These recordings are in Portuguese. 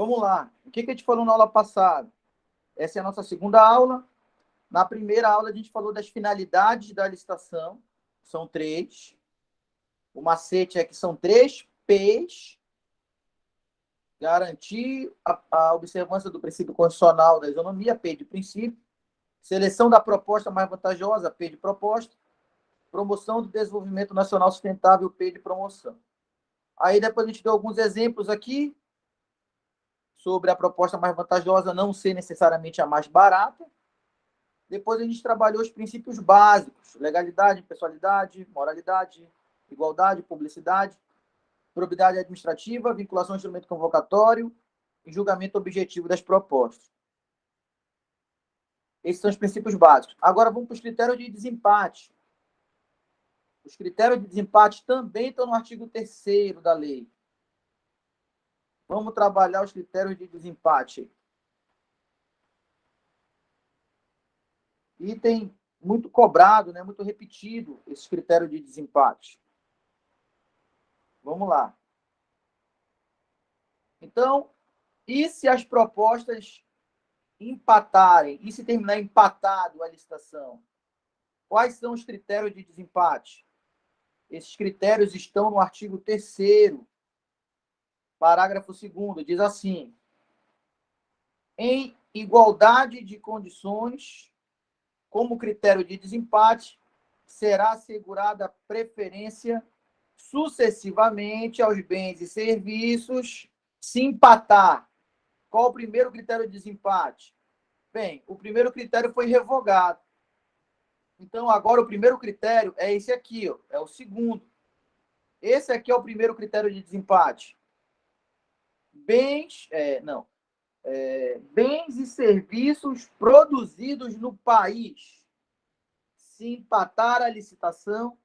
Vamos lá. O que a gente falou na aula passada? Essa é a nossa segunda aula. Na primeira aula, a gente falou das finalidades da licitação. São 3. O macete é que são 3 P's. Garantir a observância do princípio constitucional da isonomia, P de princípio. Seleção da proposta mais vantajosa, P de proposta. Promoção do desenvolvimento nacional sustentável, P de promoção. Aí depois a gente deu alguns exemplos aqui sobre a proposta mais vantajosa não ser necessariamente a mais barata. Depois a gente trabalhou os princípios básicos: legalidade, impessoalidade, moralidade, igualdade, publicidade, probidade administrativa, vinculação ao instrumento convocatório e julgamento objetivo das propostas. Esses são os princípios básicos. Agora vamos para os critérios de desempate. Os critérios de desempate também estão no artigo 3º da lei. Vamos trabalhar os critérios de desempate. Item muito cobrado, né? Muito repetido, esses critérios de desempate. Vamos lá. Então, e se as propostas empatarem? E se terminar empatado a licitação? Quais são os critérios de desempate? Esses critérios estão no artigo 3º, parágrafo 2º, diz assim: em igualdade de condições, como critério de desempate, será assegurada preferência sucessivamente aos bens e serviços se empatar. Qual o primeiro critério de desempate? Bem, o primeiro critério foi revogado. Então, agora o primeiro critério é esse aqui, ó, é o segundo. Esse aqui é o primeiro critério de desempate. Bens e serviços produzidos no país. Se empatar a licitação,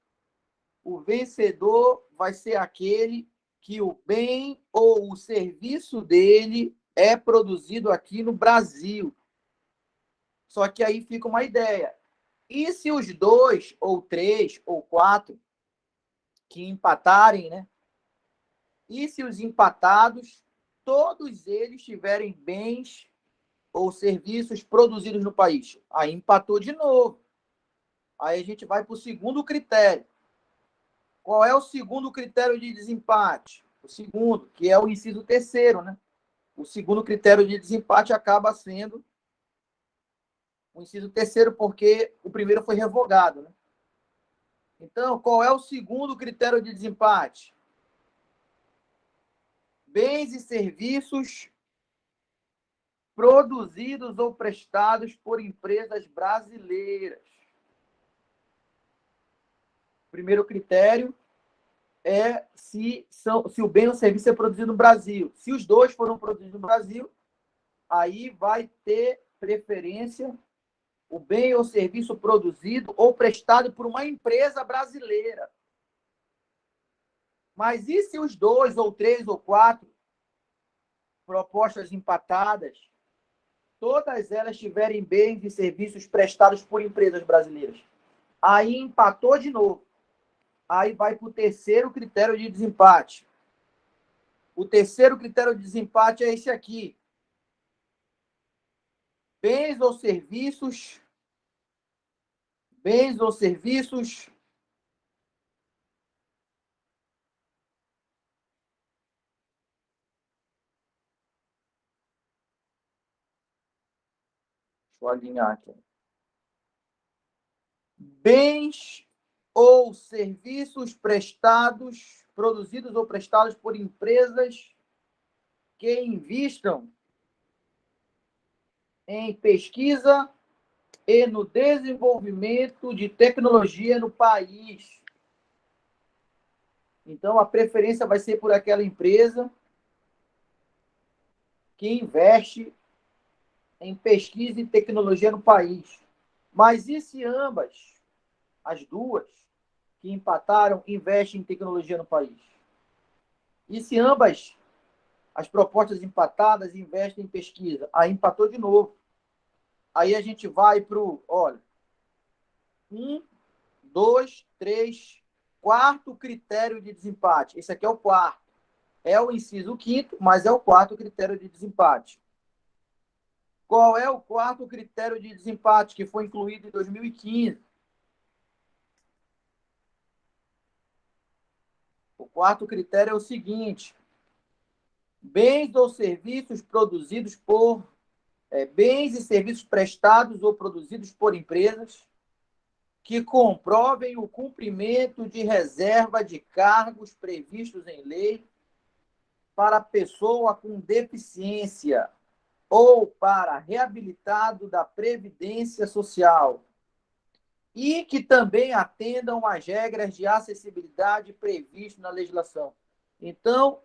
o vencedor vai ser aquele que o bem ou o serviço dele é produzido aqui no Brasil. Só que aí fica uma ideia. E se os 2, ou 3, ou 4 que empatarem, né? E se os empatados, todos eles tiverem bens ou serviços produzidos no país? Aí empatou de novo. Aí a gente vai para o segundo critério. Qual é o segundo critério de desempate? O segundo, que é o inciso 3º, né? O segundo critério de desempate acaba sendo o inciso 3º, porque o primeiro foi revogado, né? Então, qual é o segundo critério de desempate? Bens e serviços produzidos ou prestados por empresas brasileiras. O primeiro critério é se o bem ou serviço é produzido no Brasil. Se os 2 foram produzidos no Brasil, aí vai ter preferência o bem ou serviço produzido ou prestado por uma empresa brasileira. Mas e se os 2, ou 3, ou 4 propostas empatadas, todas elas tiverem bens e serviços prestados por empresas brasileiras? Aí empatou de novo. Aí vai para o terceiro critério de desempate. O terceiro critério de desempate é esse aqui: bens ou serviços deixa eu alinhar aqui. Bens ou serviços produzidos ou prestados por empresas que investam em pesquisa e no desenvolvimento de tecnologia no país. Então, a preferência vai ser por aquela empresa que investe em pesquisa e tecnologia no país. Mas e se ambas, as duas que empataram, investem em tecnologia no país? E se ambas as propostas empatadas investem em pesquisa? Aí empatou de novo. Aí a gente vai para o, olha, 1, 2, 3, quarto critério de desempate. Esse aqui é o quarto. É o inciso 5º, mas é o 4º critério de desempate. Qual é o 4º critério de desempate que foi incluído em 2015? O 4º critério é o seguinte: bens ou serviços produzidos por bens e serviços prestados ou produzidos por empresas que comprovem o cumprimento de reserva de cargos previstos em lei para pessoa com deficiência ou para reabilitado da Previdência Social e que também atendam às regras de acessibilidade previstas na legislação. Então,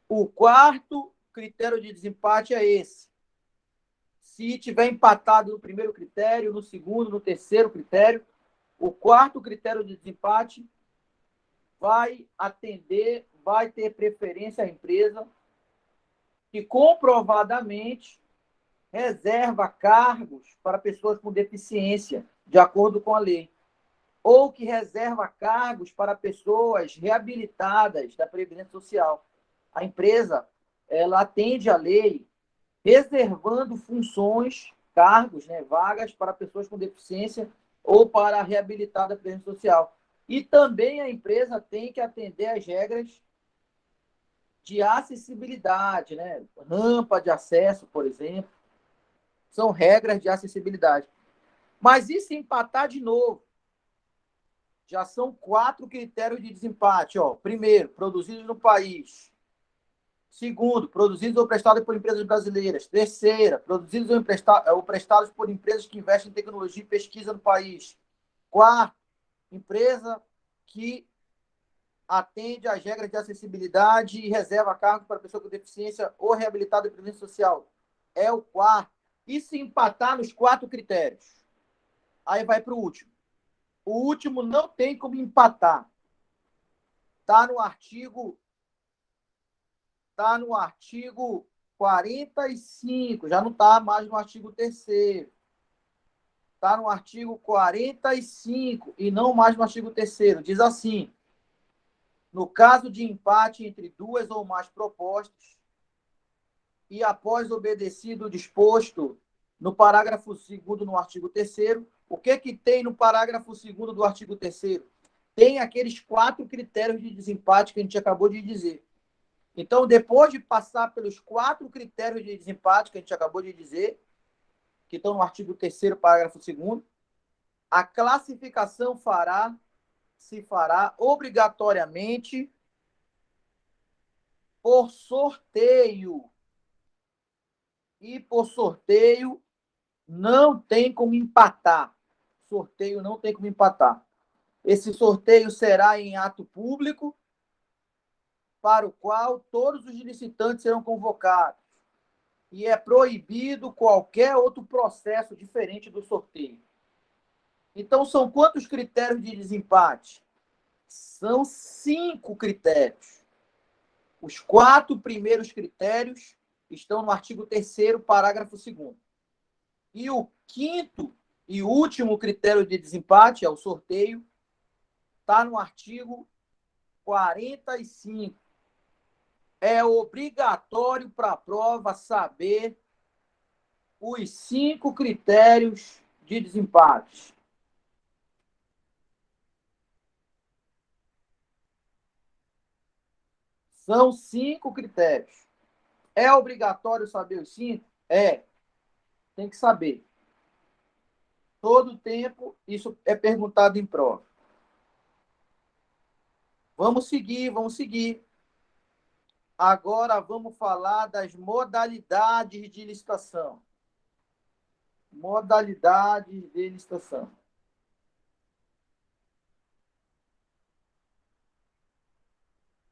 o 4º critério de desempate é esse. Se tiver empatado no primeiro critério, no segundo, no terceiro critério, o 4º critério de desempate vai atender, vai ter preferência à empresa que comprovadamente reserva cargos para pessoas com deficiência, de acordo com a lei, ou que reserva cargos para pessoas reabilitadas da Previdência Social. A empresa, ela atende à lei reservando funções, cargos, né, vagas para pessoas com deficiência ou para reabilitar da Previdência Social. E também a empresa tem que atender às regras de acessibilidade, né? Rampa de acesso, por exemplo, são regras de acessibilidade. Mas e se empatar de novo? Já são 4 critérios de desempate. Ó. Primeiro, produzidos no país. Segundo, produzidos ou prestados por empresas brasileiras. Terceira, produzidos ou prestados por empresas que investem em tecnologia e pesquisa no país. Quarto, empresa que atende às regras de acessibilidade e reserva cargos para pessoa com deficiência ou reabilitada de previdência social. É o 4º. E se empatar nos 4 critérios? Aí vai para o último. O último não tem como empatar. Está no artigo 45, já não está mais no artigo 3º. Está no artigo 45 e não mais no artigo 3º. Diz assim: no caso de empate entre duas ou mais propostas e após obedecido o disposto no parágrafo 2º no artigo 3º, o que tem no parágrafo 2º do artigo 3º? Tem aqueles 4 critérios de desempate que a gente acabou de dizer. Então, depois de passar pelos 4 critérios de desempate que a gente acabou de dizer, que estão no artigo 3º, parágrafo 2º, a classificação se fará obrigatoriamente por sorteio. E por sorteio não tem como empatar. Sorteio não tem como empatar. Esse sorteio será em ato público, para o qual todos os licitantes serão convocados. E é proibido qualquer outro processo diferente do sorteio. Então, são quantos critérios de desempate? São 5 critérios. Os 4 primeiros critérios estão no artigo 3º, parágrafo 2º. E o 5º e último critério de desempate, é o sorteio, está no artigo 45. É obrigatório para a prova saber os 5 critérios de desempate. São 5 critérios. É obrigatório saber os 5? É. Tem que saber. Todo tempo isso é perguntado em prova. Vamos seguir, vamos seguir. Agora vamos falar das modalidades de licitação. Modalidades de licitação.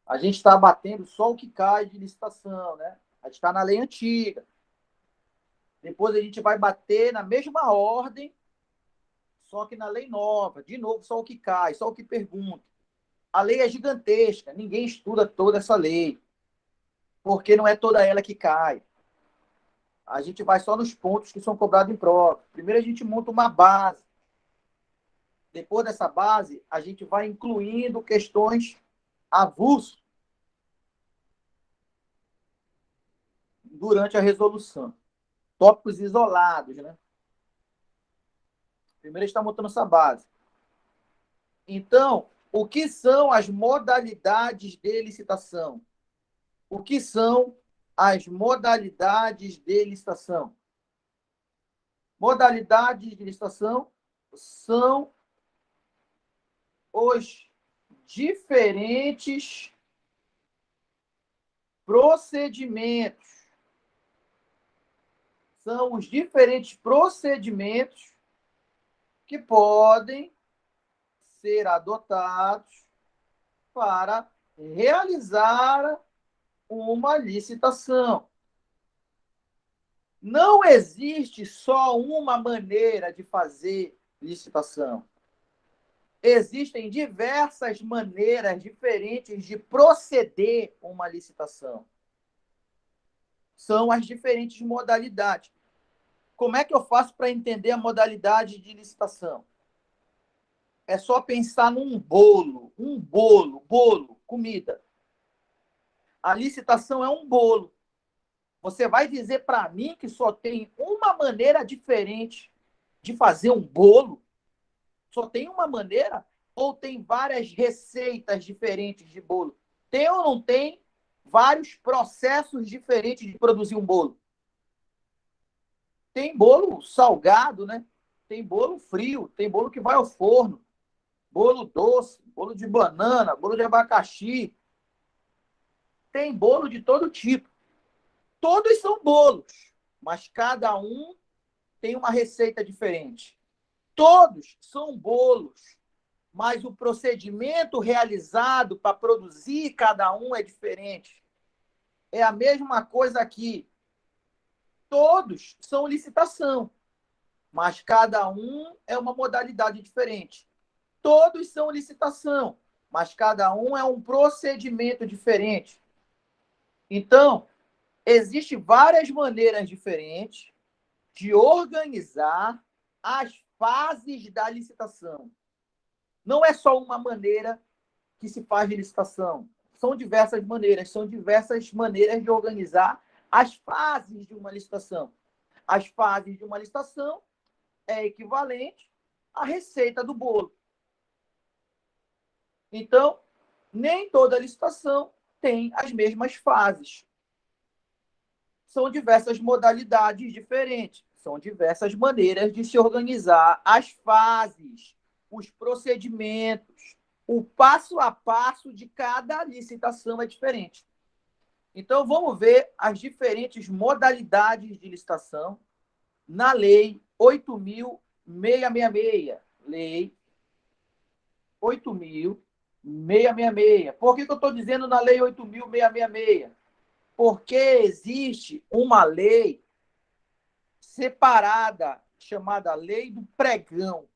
A gente está batendo só o que cai de licitação, né? A gente está na lei antiga. Depois a gente vai bater na mesma ordem, só que na lei nova. De novo, só o que cai, só o que pergunta. A lei é gigantesca, ninguém estuda toda essa lei, porque não é toda ela que cai. A gente vai só nos pontos que são cobrados em prova. Primeiro a gente monta uma base. Depois dessa base, a gente vai incluindo questões avulsas durante a resolução. Tópicos isolados, né? Primeiro está montando essa base. Então, o que são as modalidades de licitação? O que são as modalidades de licitação? Modalidades de licitação são os diferentes procedimentos. São os diferentes procedimentos que podem ser adotados para realizar uma licitação. Não existe só uma maneira de fazer licitação. Existem diversas maneiras diferentes de proceder uma licitação. São as diferentes modalidades. Como é que eu faço para entender a modalidade de licitação? É só pensar num bolo, comida. A licitação é um bolo. Você vai dizer para mim que só tem uma maneira diferente de fazer um bolo? Só tem uma maneira? Ou tem várias receitas diferentes de bolo? Tem ou não tem vários processos diferentes de produzir um bolo? Tem bolo salgado, né? Tem bolo frio, tem bolo que vai ao forno, bolo doce, bolo de banana, bolo de abacaxi. Tem bolo de todo tipo. Todos são bolos, mas cada um tem uma receita diferente. Todos são bolos, mas o procedimento realizado para produzir cada um é diferente. É a mesma coisa aqui. Todos são licitação, mas cada um é uma modalidade diferente. Todos são licitação, mas cada um é um procedimento diferente. Então, existem várias maneiras diferentes de organizar as fases da licitação. Não é só uma maneira que se faz de licitação. São diversas maneiras de organizar as fases de uma licitação. As fases de uma licitação é equivalente à receita do bolo. Então, nem toda licitação tem as mesmas fases. São diversas modalidades diferentes, são diversas maneiras de se organizar as fases, os procedimentos, o passo a passo de cada licitação é diferente. Então, vamos ver as diferentes modalidades de licitação na Lei 8.666. Lei 8.666. Por que eu estou dizendo na Lei 8.666? Porque existe uma lei separada, chamada Lei do Pregão.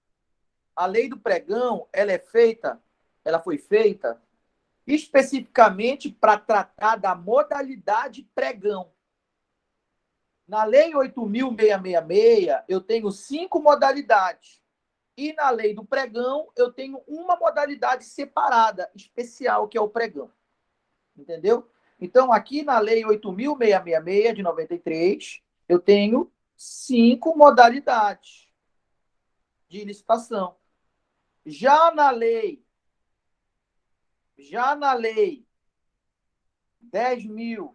A Lei do Pregão, ela foi feita especificamente para tratar da modalidade pregão. Na Lei 8.666, eu tenho 5 modalidades. E na Lei do Pregão, eu tenho uma modalidade separada, especial, que é o pregão. Entendeu? Então, aqui na Lei 8.666, de 93, eu tenho 5 modalidades de licitação. Já na lei 10.000,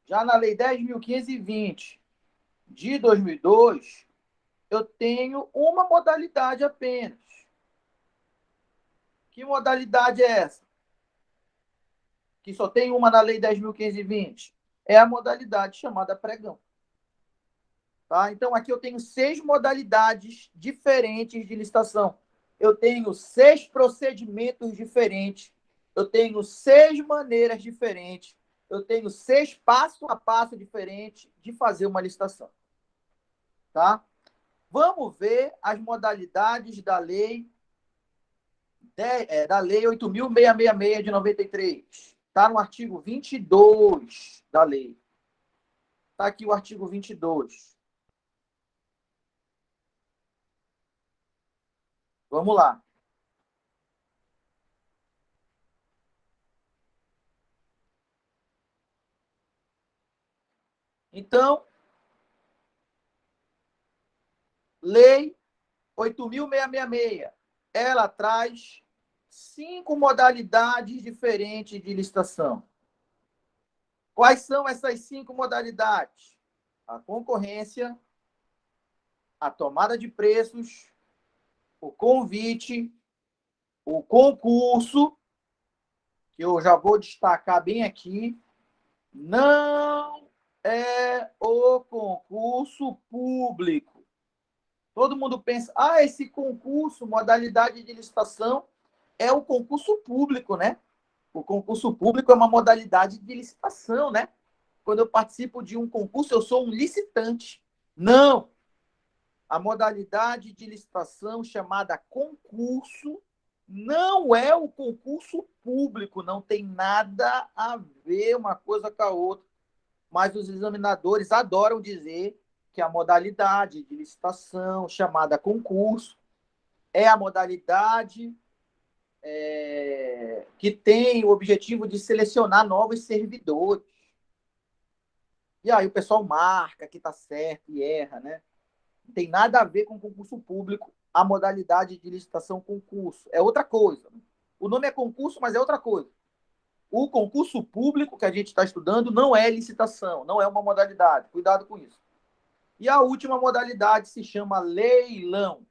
já na lei 10.520 de 2002, eu tenho uma modalidade apenas. Que modalidade é essa? Que só tem uma na lei 10.520. É a modalidade chamada pregão. Tá? Então, aqui eu tenho 6 modalidades diferentes de licitação. Eu tenho 6 procedimentos diferentes. Eu tenho 6 maneiras diferentes. Eu tenho 6 passo a passo diferentes de fazer uma licitação. Tá? Vamos ver as modalidades da lei, da lei 8.666 de 93. Está no artigo 22 da lei. Está aqui o artigo 22. Vamos lá. Então, Lei 8.666, ela traz 5 modalidades diferentes de licitação. Quais são essas 5 modalidades? A concorrência, a tomada de preços, o convite, o concurso, que eu já vou destacar bem aqui, não é o concurso público. Todo mundo pensa, esse concurso, modalidade de licitação, é o concurso público, né? O concurso público é uma modalidade de licitação, né? Quando eu participo de um concurso, eu sou um licitante. Não! A modalidade de licitação chamada concurso não é o concurso público, não tem nada a ver uma coisa com a outra. Mas os examinadores adoram dizer que a modalidade de licitação chamada concurso é a modalidade que tem o objetivo de selecionar novos servidores. E aí o pessoal marca que está certo e erra, né? Não tem nada a ver com concurso público, a modalidade de licitação concurso. É outra coisa. O nome é concurso, mas é outra coisa. O concurso público que a gente está estudando não é licitação, não é uma modalidade. Cuidado com isso. E a última modalidade se chama leilão.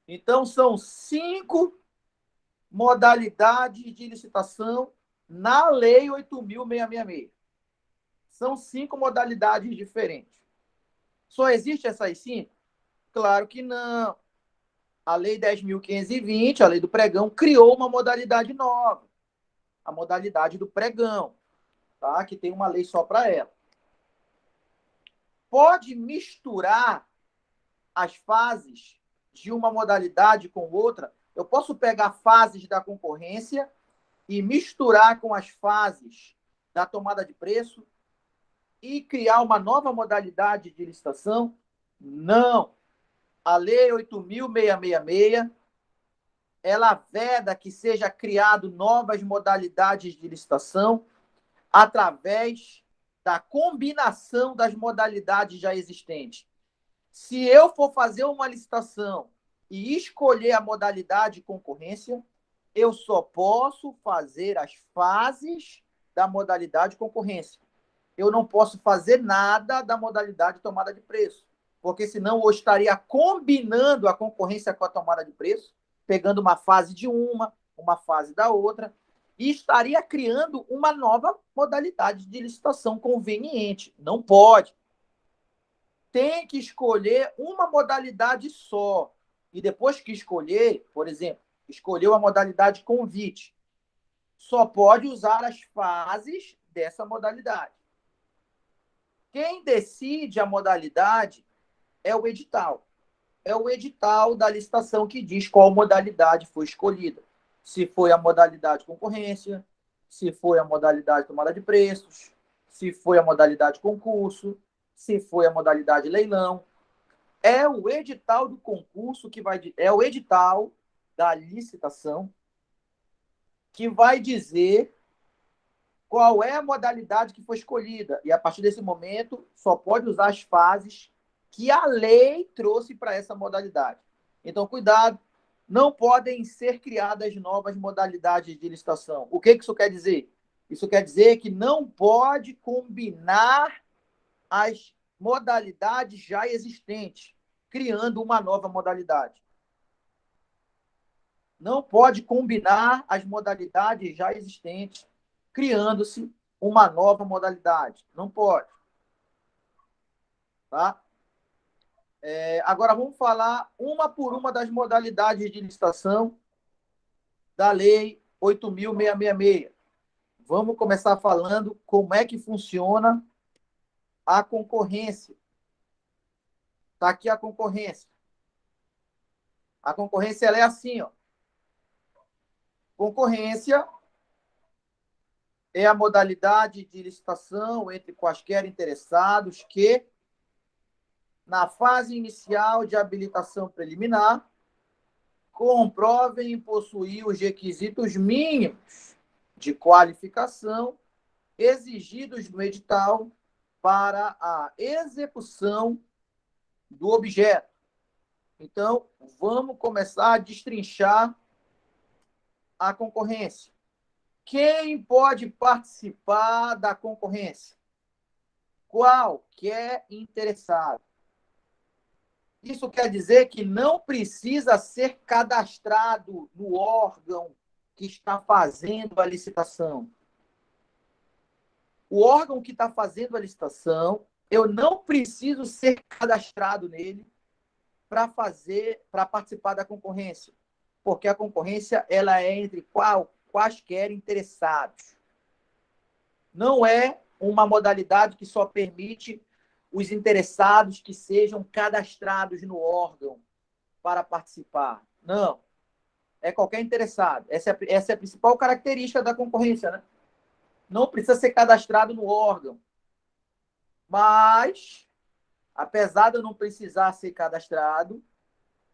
Então, são 5 modalidades de licitação na Lei 8.666. São 5 modalidades diferentes. Só existe essas 5? Claro que não. A Lei 10.520, a Lei do Pregão, criou uma modalidade nova, a modalidade do pregão, tá? Que tem uma lei só para ela. Pode misturar as fases de uma modalidade com outra? Eu posso pegar fases da concorrência e misturar com as fases da tomada de preço e criar uma nova modalidade de licitação? Não. A Lei 8.666, ela veda que seja criado novas modalidades de licitação através da combinação das modalidades já existentes. Se eu for fazer uma licitação e escolher a modalidade concorrência, eu só posso fazer as fases da modalidade concorrência. Eu não posso fazer nada da modalidade tomada de preço, porque senão eu estaria combinando a concorrência com a tomada de preço, pegando uma fase de uma fase da outra, e estaria criando uma nova modalidade de licitação conveniente. Não pode. Tem que escolher uma modalidade só. E depois que escolher, por exemplo, escolheu a modalidade convite, só pode usar as fases dessa modalidade. Quem decide a modalidade é o edital. É o edital da licitação que diz qual modalidade foi escolhida. Se foi a modalidade concorrência, se foi a modalidade tomada de preços, se foi a modalidade concurso, se foi a modalidade leilão. É o edital do concurso que vai... É o edital da licitação que vai dizer qual é a modalidade que foi escolhida. E, a partir desse momento, só pode usar as fases que a lei trouxe para essa modalidade. Então, cuidado, não podem ser criadas novas modalidades de licitação. O que isso quer dizer? Isso quer dizer que não pode combinar as modalidades já existentes, criando uma nova modalidade. Não pode combinar as modalidades já existentes, criando-se uma nova modalidade. Não pode. Tá? Agora vamos falar uma por uma das modalidades de licitação da Lei 8.666. Vamos começar falando como é que funciona a concorrência. Está aqui a concorrência. A concorrência ela é assim, ó. Concorrência é a modalidade de licitação entre quaisquer interessados que, na fase inicial de habilitação preliminar, comprovem possuir os requisitos mínimos de qualificação exigidos no edital para a execução do objeto. Então, vamos começar a destrinchar a concorrência. Quem pode participar da concorrência? Qualquer interessado. Isso quer dizer que não precisa ser cadastrado no órgão que está fazendo a licitação. O órgão que está fazendo a licitação, eu não preciso ser cadastrado nele para participar da concorrência, porque a concorrência ela é entre quaisquer interessados. Não é uma modalidade que só permite os interessados que sejam cadastrados no órgão para participar. Não. É qualquer interessado. Essa é a principal característica da concorrência, né? Não precisa ser cadastrado no órgão. Mas, apesar de eu não precisar ser cadastrado,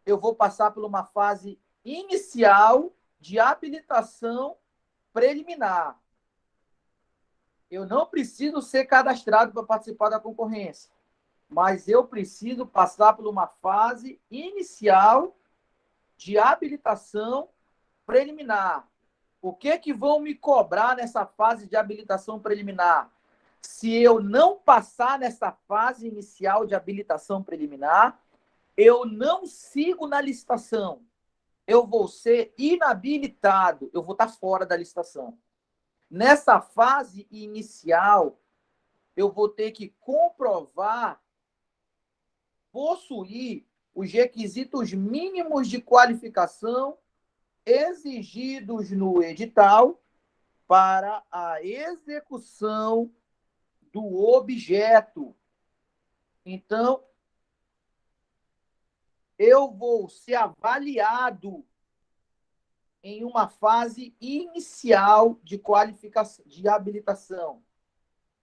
eu vou passar por uma fase inicial de habilitação preliminar. Eu não preciso ser cadastrado para participar da concorrência, mas eu preciso passar por uma fase inicial de habilitação preliminar. O que vão me cobrar nessa fase de habilitação preliminar? Se eu não passar nessa fase inicial de habilitação preliminar, eu não sigo na licitação. Eu vou ser inabilitado, eu vou estar fora da licitação. Nessa fase inicial, eu vou ter que comprovar, possuir os requisitos mínimos de qualificação exigidos no edital para a execução do objeto. Então, eu vou ser avaliado em uma fase inicial de qualificação, de habilitação.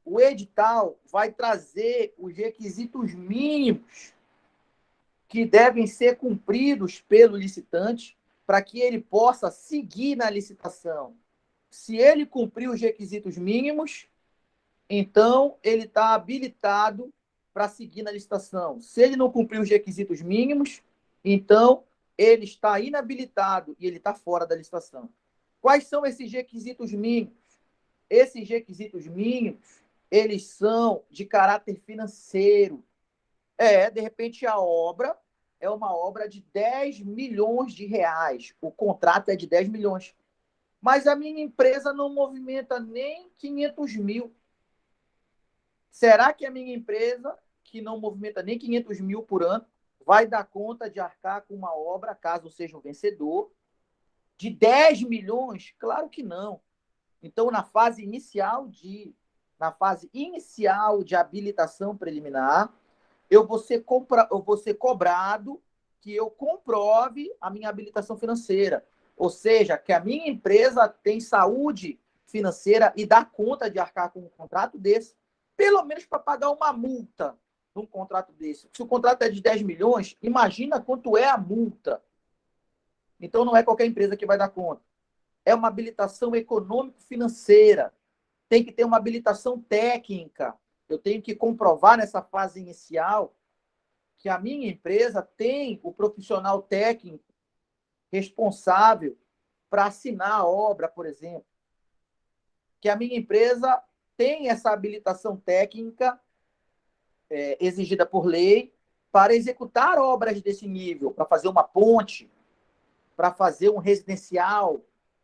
O edital vai trazer os requisitos mínimos que devem ser cumpridos pelo licitante para que ele possa seguir na licitação. Se ele cumprir os requisitos mínimos, então ele está habilitado para seguir na licitação. Se ele não cumprir os requisitos mínimos, então ele está inabilitado e ele está fora da licitação. Quais são esses requisitos mínimos? Esses requisitos mínimos, eles são de caráter financeiro. De repente, a obra é uma obra de 10 milhões de reais. O contrato é de 10 milhões. Mas a minha empresa não movimenta nem 500 mil. Será que a minha empresa, que não movimenta nem 500 mil por ano, vai dar conta de arcar com uma obra, caso seja um vencedor, de 10 milhões? Claro que não. Então, na fase inicial de habilitação preliminar, eu vou ser cobrado que eu comprove a minha habilitação financeira. Ou seja, que a minha empresa tem saúde financeira e dá conta de arcar com um contrato desse, pelo menos para pagar uma multa num contrato desse. Se o contrato é de 10 milhões, imagina quanto é a multa. Então, não é qualquer empresa que vai dar conta. É uma habilitação econômico-financeira. Tem que ter uma habilitação técnica. Eu tenho que comprovar nessa fase inicial que a minha empresa tem o profissional técnico responsável para assinar a obra, por exemplo. Que a minha empresa tem essa habilitação técnica exigida por lei para executar obras desse nível, para fazer uma ponte, para fazer um residencial.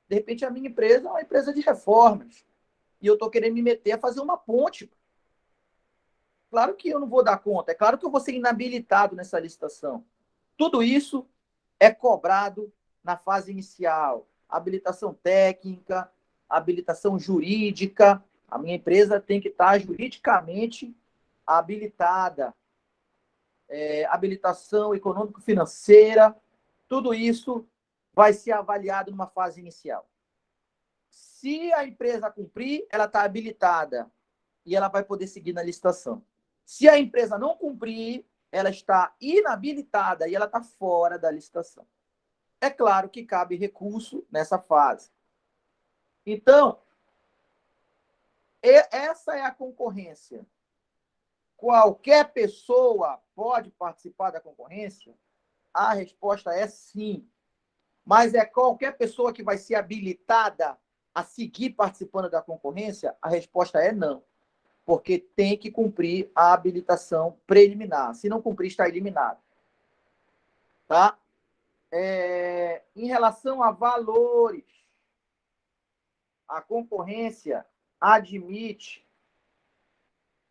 De repente, a minha empresa é uma empresa de reformas e eu estou querendo me meter a fazer uma ponte. Claro que eu não vou dar conta. É claro que eu vou ser inabilitado nessa licitação. Tudo isso é cobrado na fase inicial. Habilitação técnica, habilitação jurídica. A minha empresa tem que estar juridicamente habilitada. Habilitação econômico-financeira. Tudo isso vai ser avaliado numa fase inicial. Se a empresa cumprir, ela está habilitada e ela vai poder seguir na licitação. Se a empresa não cumprir, ela está inabilitada e ela está fora da licitação. É claro que cabe recurso nessa fase. Então, essa é a concorrência. qualquer pessoa pode participar da concorrência? A resposta é sim. Mas é qualquer pessoa que vai ser habilitada a seguir participando da concorrência? A resposta é não. Porque tem que cumprir a habilitação preliminar. Se não cumprir, está eliminado. Tá? Em relação a valores, a concorrência admite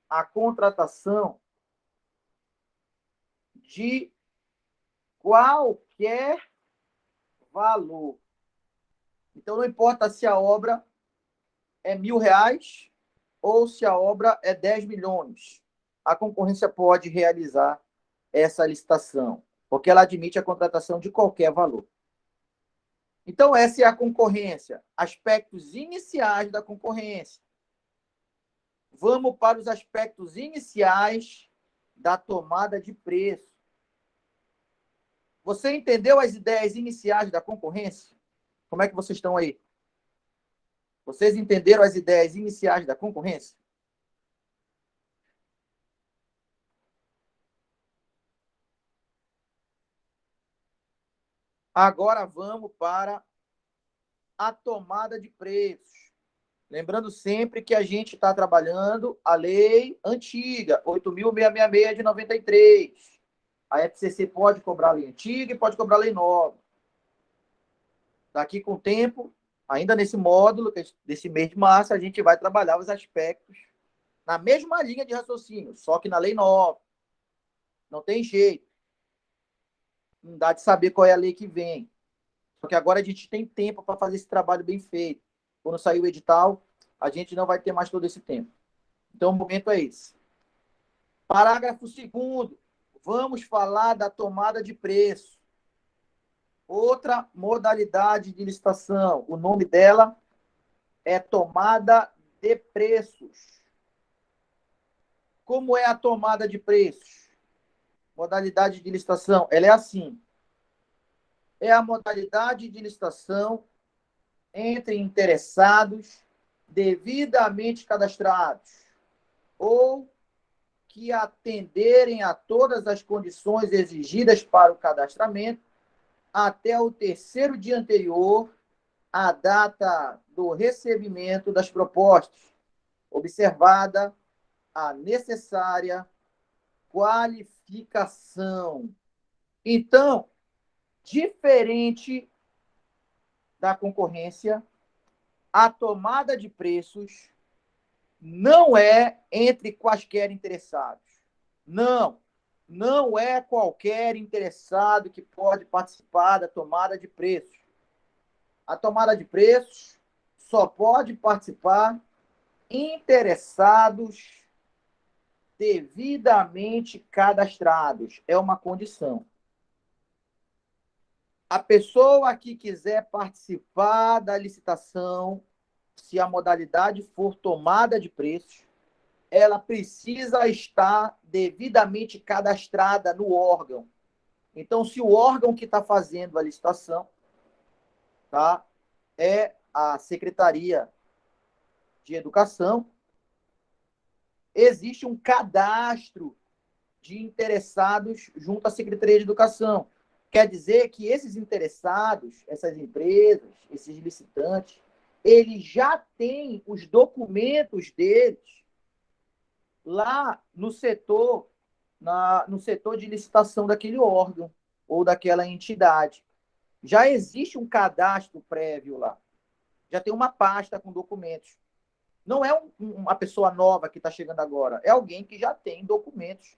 a contratação de qualquer valor. Então, não importa se a obra é R$ 1.000 ou se a obra é 10 milhões. A concorrência pode realizar essa licitação, porque ela admite a contratação de qualquer valor. Então, essa é a concorrência, aspectos iniciais da concorrência. Vamos para os aspectos iniciais da tomada de preço. Você entendeu as ideias iniciais da concorrência? Como é que vocês estão aí? Vocês entenderam as ideias iniciais da concorrência? Agora vamos para a tomada de preços. Lembrando sempre que a gente está trabalhando a lei antiga, 8.666 de 93. A FCC pode cobrar a lei antiga e pode cobrar a lei nova. Daqui com o tempo, ainda nesse módulo, desse mês de março, a gente vai trabalhar os aspectos na mesma linha de raciocínio, só que na lei nova. Não tem jeito. Não dá de saber qual é a lei que vem. Só que agora a gente tem tempo para fazer esse trabalho bem feito. Quando sair o edital, a gente não vai ter mais todo esse tempo. Então, o momento é esse. Parágrafo 2º. Vamos falar da tomada de preço. Outra modalidade de licitação. O nome dela é tomada de preços. Como é a tomada de preços? Modalidade de licitação. Ela é assim. É a modalidade de licitação entre interessados devidamente cadastrados ou que atenderem a todas as condições exigidas para o cadastramento até o terceiro dia anterior à data do recebimento das propostas, observada a necessária qualificação. Então, diferente da concorrência, a tomada de preços não é entre quaisquer interessados. Não é qualquer interessado que pode participar da tomada de preços. A tomada de preços só pode participar interessados devidamente cadastrados. É uma condição. A pessoa que quiser participar da licitação, se a modalidade for tomada de preços, ela precisa estar devidamente cadastrada no órgão. Então, se o órgão que está fazendo a licitação, tá, é a Secretaria de Educação, existe um cadastro de interessados junto à Secretaria de Educação. Quer dizer que esses interessados, essas empresas, esses licitantes, eles já têm os documentos deles lá no setor, no setor de licitação daquele órgão ou daquela entidade. Já existe um cadastro prévio lá. Já tem uma pasta com documentos. Não é uma pessoa nova que está chegando agora, é alguém que já tem documentos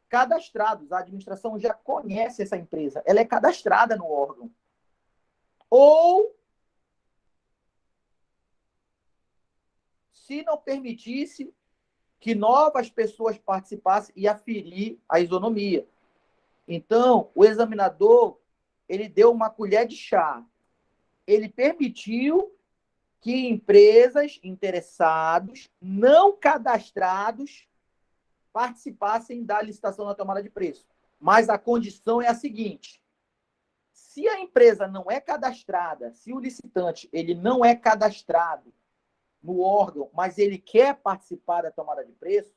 cadastrados. A administração já conhece essa empresa, ela é cadastrada no órgão. Ou, se não permitisse que novas pessoas participassem e aferir a isonomia. Então, o examinador, ele deu uma colher de chá. Ele permitiu que empresas interessados, não cadastrados, participassem da licitação na tomada de preço. Mas a condição é a seguinte: se a empresa não é cadastrada, se o licitante ele não é cadastrado no órgão, mas ele quer participar da tomada de preço,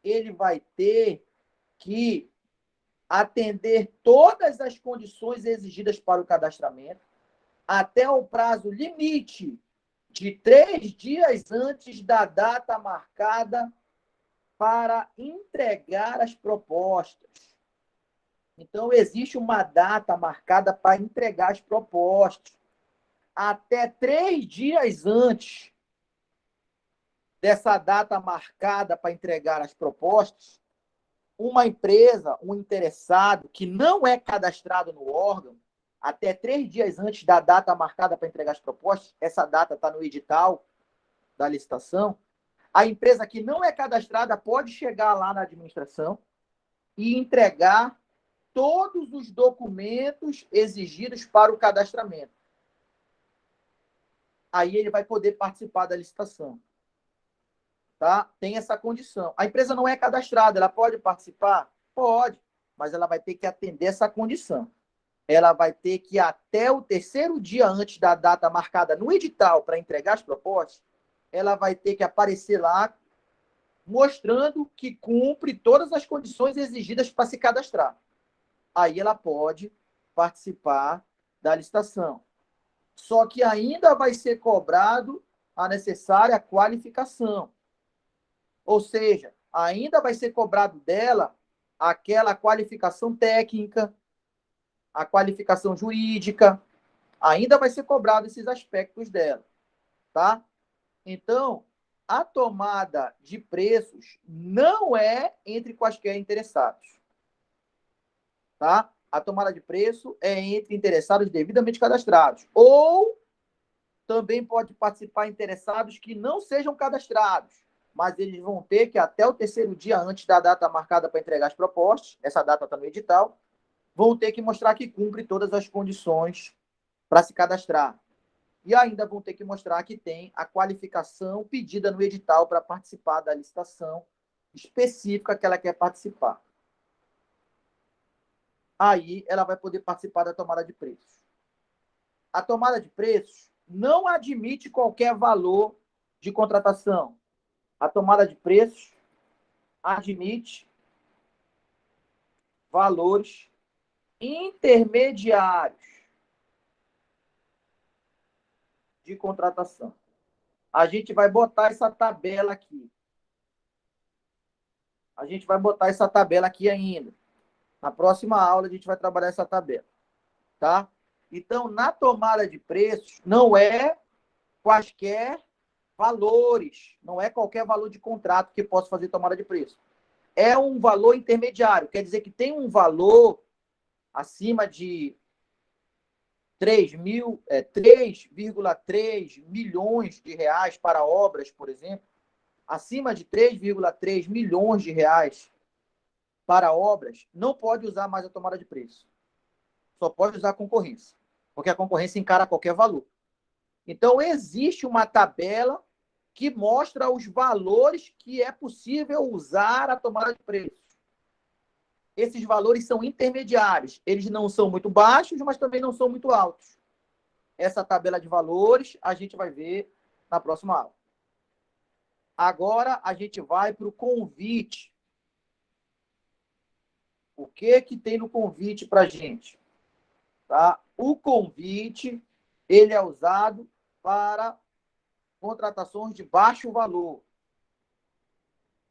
ele vai ter que atender todas as condições exigidas para o cadastramento até o prazo limite de 3 dias antes da data marcada para entregar as propostas. Então, existe uma data marcada para entregar as propostas. Até 3 dias antes dessa data marcada para entregar as propostas, uma empresa, um interessado que não é cadastrado no órgão, até 3 dias antes da data marcada para entregar as propostas, essa data está no edital da licitação, a empresa que não é cadastrada pode chegar lá na administração e entregar todos os documentos exigidos para o cadastramento. Aí ele vai poder participar da licitação. Tá? Tem essa condição. A empresa não é cadastrada, ela pode participar? Pode, mas ela vai ter que atender essa condição. Ela vai ter que, até o 3º dia antes da data marcada no edital para entregar as propostas, ela vai ter que aparecer lá mostrando que cumpre todas as condições exigidas para se cadastrar. Aí ela pode participar da licitação. Só que ainda vai ser cobrado a necessária qualificação. Ou seja, ainda vai ser cobrado dela aquela qualificação técnica, a qualificação jurídica, ainda vai ser cobrado esses aspectos dela, tá? Então, a tomada de preços não é entre quaisquer interessados, tá? A tomada de preço é entre interessados devidamente cadastrados. Ou também pode participar interessados que não sejam cadastrados, mas eles vão ter que, até o 3º dia antes da data marcada para entregar as propostas, essa data está no edital, vão ter que mostrar que cumpre todas as condições para se cadastrar. E ainda vão ter que mostrar que tem a qualificação pedida no edital para participar da licitação específica que ela quer participar. Aí ela vai poder participar da tomada de preços. A tomada de preços não admite qualquer valor de contratação. A tomada de preços admite valores intermediários de contratação. A gente vai botar essa tabela aqui. A gente vai botar essa tabela aqui ainda. Na próxima aula a gente vai trabalhar essa tabela, tá? Então, na tomada de preços, não é quaisquer valores, não é qualquer valor de contrato que possa fazer tomada de preço. É um valor intermediário, quer dizer que tem um valor acima de 3,3 milhões de reais para obras, por exemplo, acima de 3,3 milhões de reais para obras, não pode usar mais a tomada de preço. Só pode usar a concorrência, porque a concorrência encara qualquer valor. Então, existe uma tabela que mostra os valores que é possível usar a tomada de preço. Esses valores são intermediários. Eles não são muito baixos, mas também não são muito altos. Essa tabela de valores a gente vai ver na próxima aula. Agora a gente vai para o convite. O que tem no convite para a gente? Tá? O convite, ele é usado para contratações de baixo valor.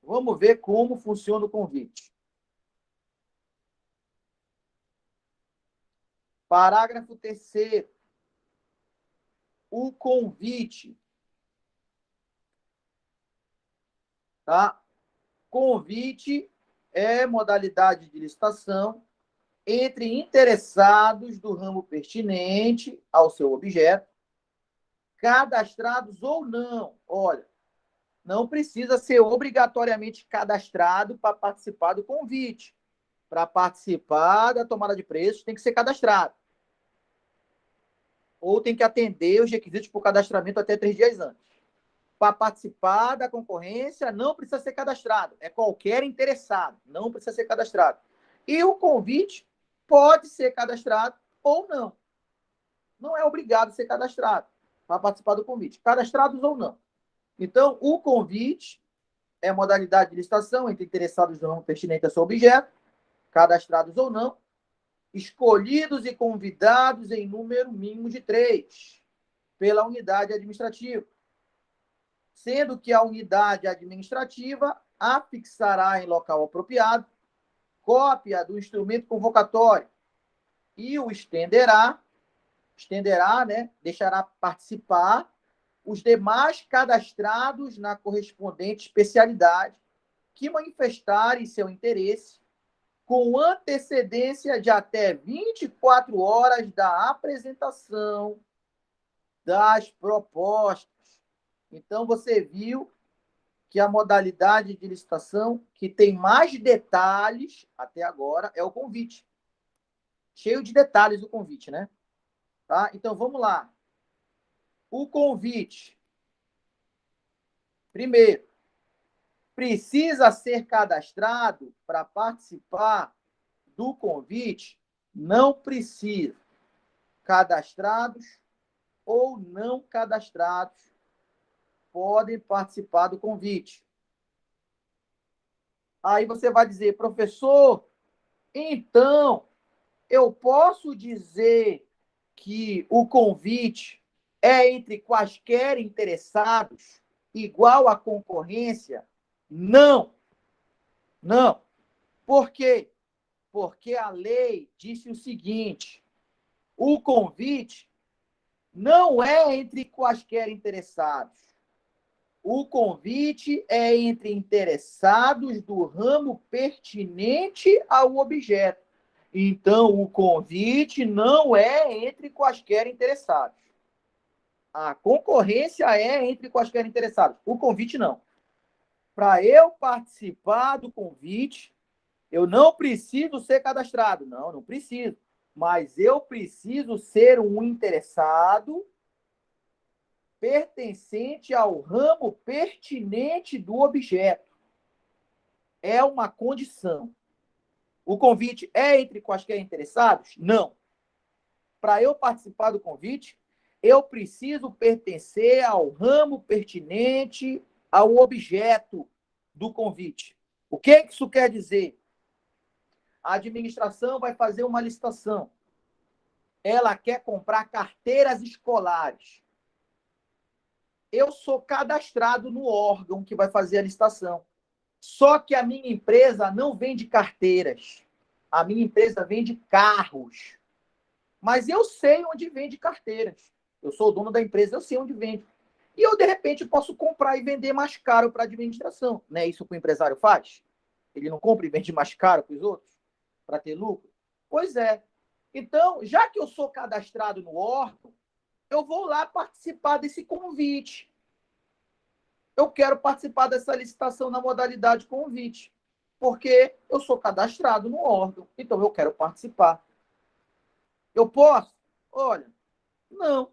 Vamos ver como funciona o convite. Parágrafo 3º. O convite. Tá? Convite é modalidade de licitação entre interessados do ramo pertinente ao seu objeto, cadastrados ou não. Olha, não precisa ser obrigatoriamente cadastrado para participar do convite. Para participar da tomada de preços, tem que ser cadastrado. Ou tem que atender os requisitos para o cadastramento até 3 dias antes. Para participar da concorrência, não precisa ser cadastrado. É qualquer interessado, não precisa ser cadastrado. E o convite pode ser cadastrado ou não. Não é obrigado a ser cadastrado para participar do convite. Cadastrados ou não. Então, o convite é modalidade de licitação entre interessados no ramo pertinente a seu objeto, cadastrados ou não, escolhidos e convidados em número mínimo de 3 pela unidade administrativa, sendo que a unidade administrativa afixará em local apropriado cópia do instrumento convocatório e o estenderá, né, deixará participar os demais cadastrados na correspondente especialidade que manifestarem seu interesse com antecedência de até 24 horas da apresentação das propostas. Então, você viu que a modalidade de licitação que tem mais detalhes até agora é o convite. Cheio de detalhes o convite, né? Tá? Então, vamos lá. O convite. Primeiro, precisa ser cadastrado para participar do convite? Não precisa. Cadastrados ou não cadastrados podem participar do convite. Aí você vai dizer, professor, então eu posso dizer que o convite é entre quaisquer interessados, igual à concorrência? Não. Não. Por quê? Porque a lei disse o seguinte: o convite não é entre quaisquer interessados. O convite é entre interessados do ramo pertinente ao objeto. Então, o convite não é entre quaisquer interessados. A concorrência é entre quaisquer interessados. O convite não. Para eu participar do convite, eu não preciso ser cadastrado. Não, não preciso. Mas eu preciso ser um interessado pertencente ao ramo pertinente do objeto. É uma condição. O convite é entre quaisquer interessados? Não. Para eu participar do convite, eu preciso pertencer ao ramo pertinente ao objeto do convite. O que isso quer dizer? A administração vai fazer uma licitação. Ela quer comprar carteiras escolares. Eu sou cadastrado no órgão que vai fazer a licitação. Só que a minha empresa não vende carteiras. A minha empresa vende carros. Mas eu sei onde vende carteiras. Eu sou o dono da empresa, eu sei onde vende. E eu, de repente, posso comprar e vender mais caro para a administração. Não é isso que o empresário faz? Ele não compra e vende mais caro para os outros? Para ter lucro? Pois é. Então, já que eu sou cadastrado no órgão, eu vou lá participar desse convite. Eu quero participar dessa licitação na modalidade convite, porque eu sou cadastrado no órgão, então eu quero participar. Eu posso? Olha, não.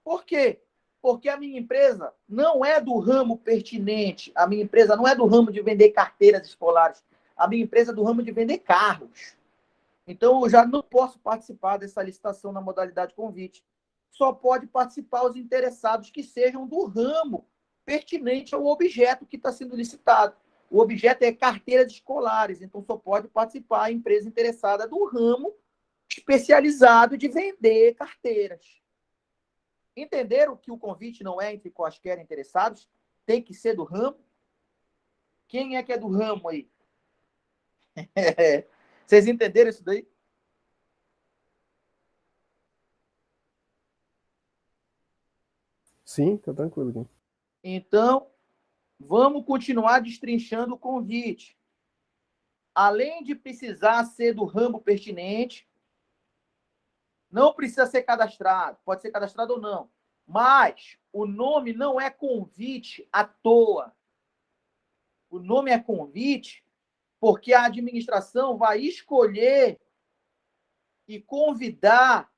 Por quê? Porque a minha empresa não é do ramo pertinente, a minha empresa não é do ramo de vender carteiras escolares, a minha empresa é do ramo de vender carros. Então, eu já não posso participar dessa licitação na modalidade convite. Só pode participar os interessados que sejam do ramo pertinente ao objeto que está sendo licitado. O objeto é carteiras escolares, então só pode participar a empresa interessada do ramo especializado de vender carteiras. Entenderam que o convite não é entre quaisquer interessados? Tem que ser do ramo? Quem é que é do ramo aí? Vocês entenderam isso daí? Sim, tá tranquilo aqui. Então, vamos continuar destrinchando o convite. Além de precisar ser do ramo pertinente, não precisa ser cadastrado, pode ser cadastrado ou não. Mas o nome não é convite à toa. O nome é convite porque a administração vai escolher e convidar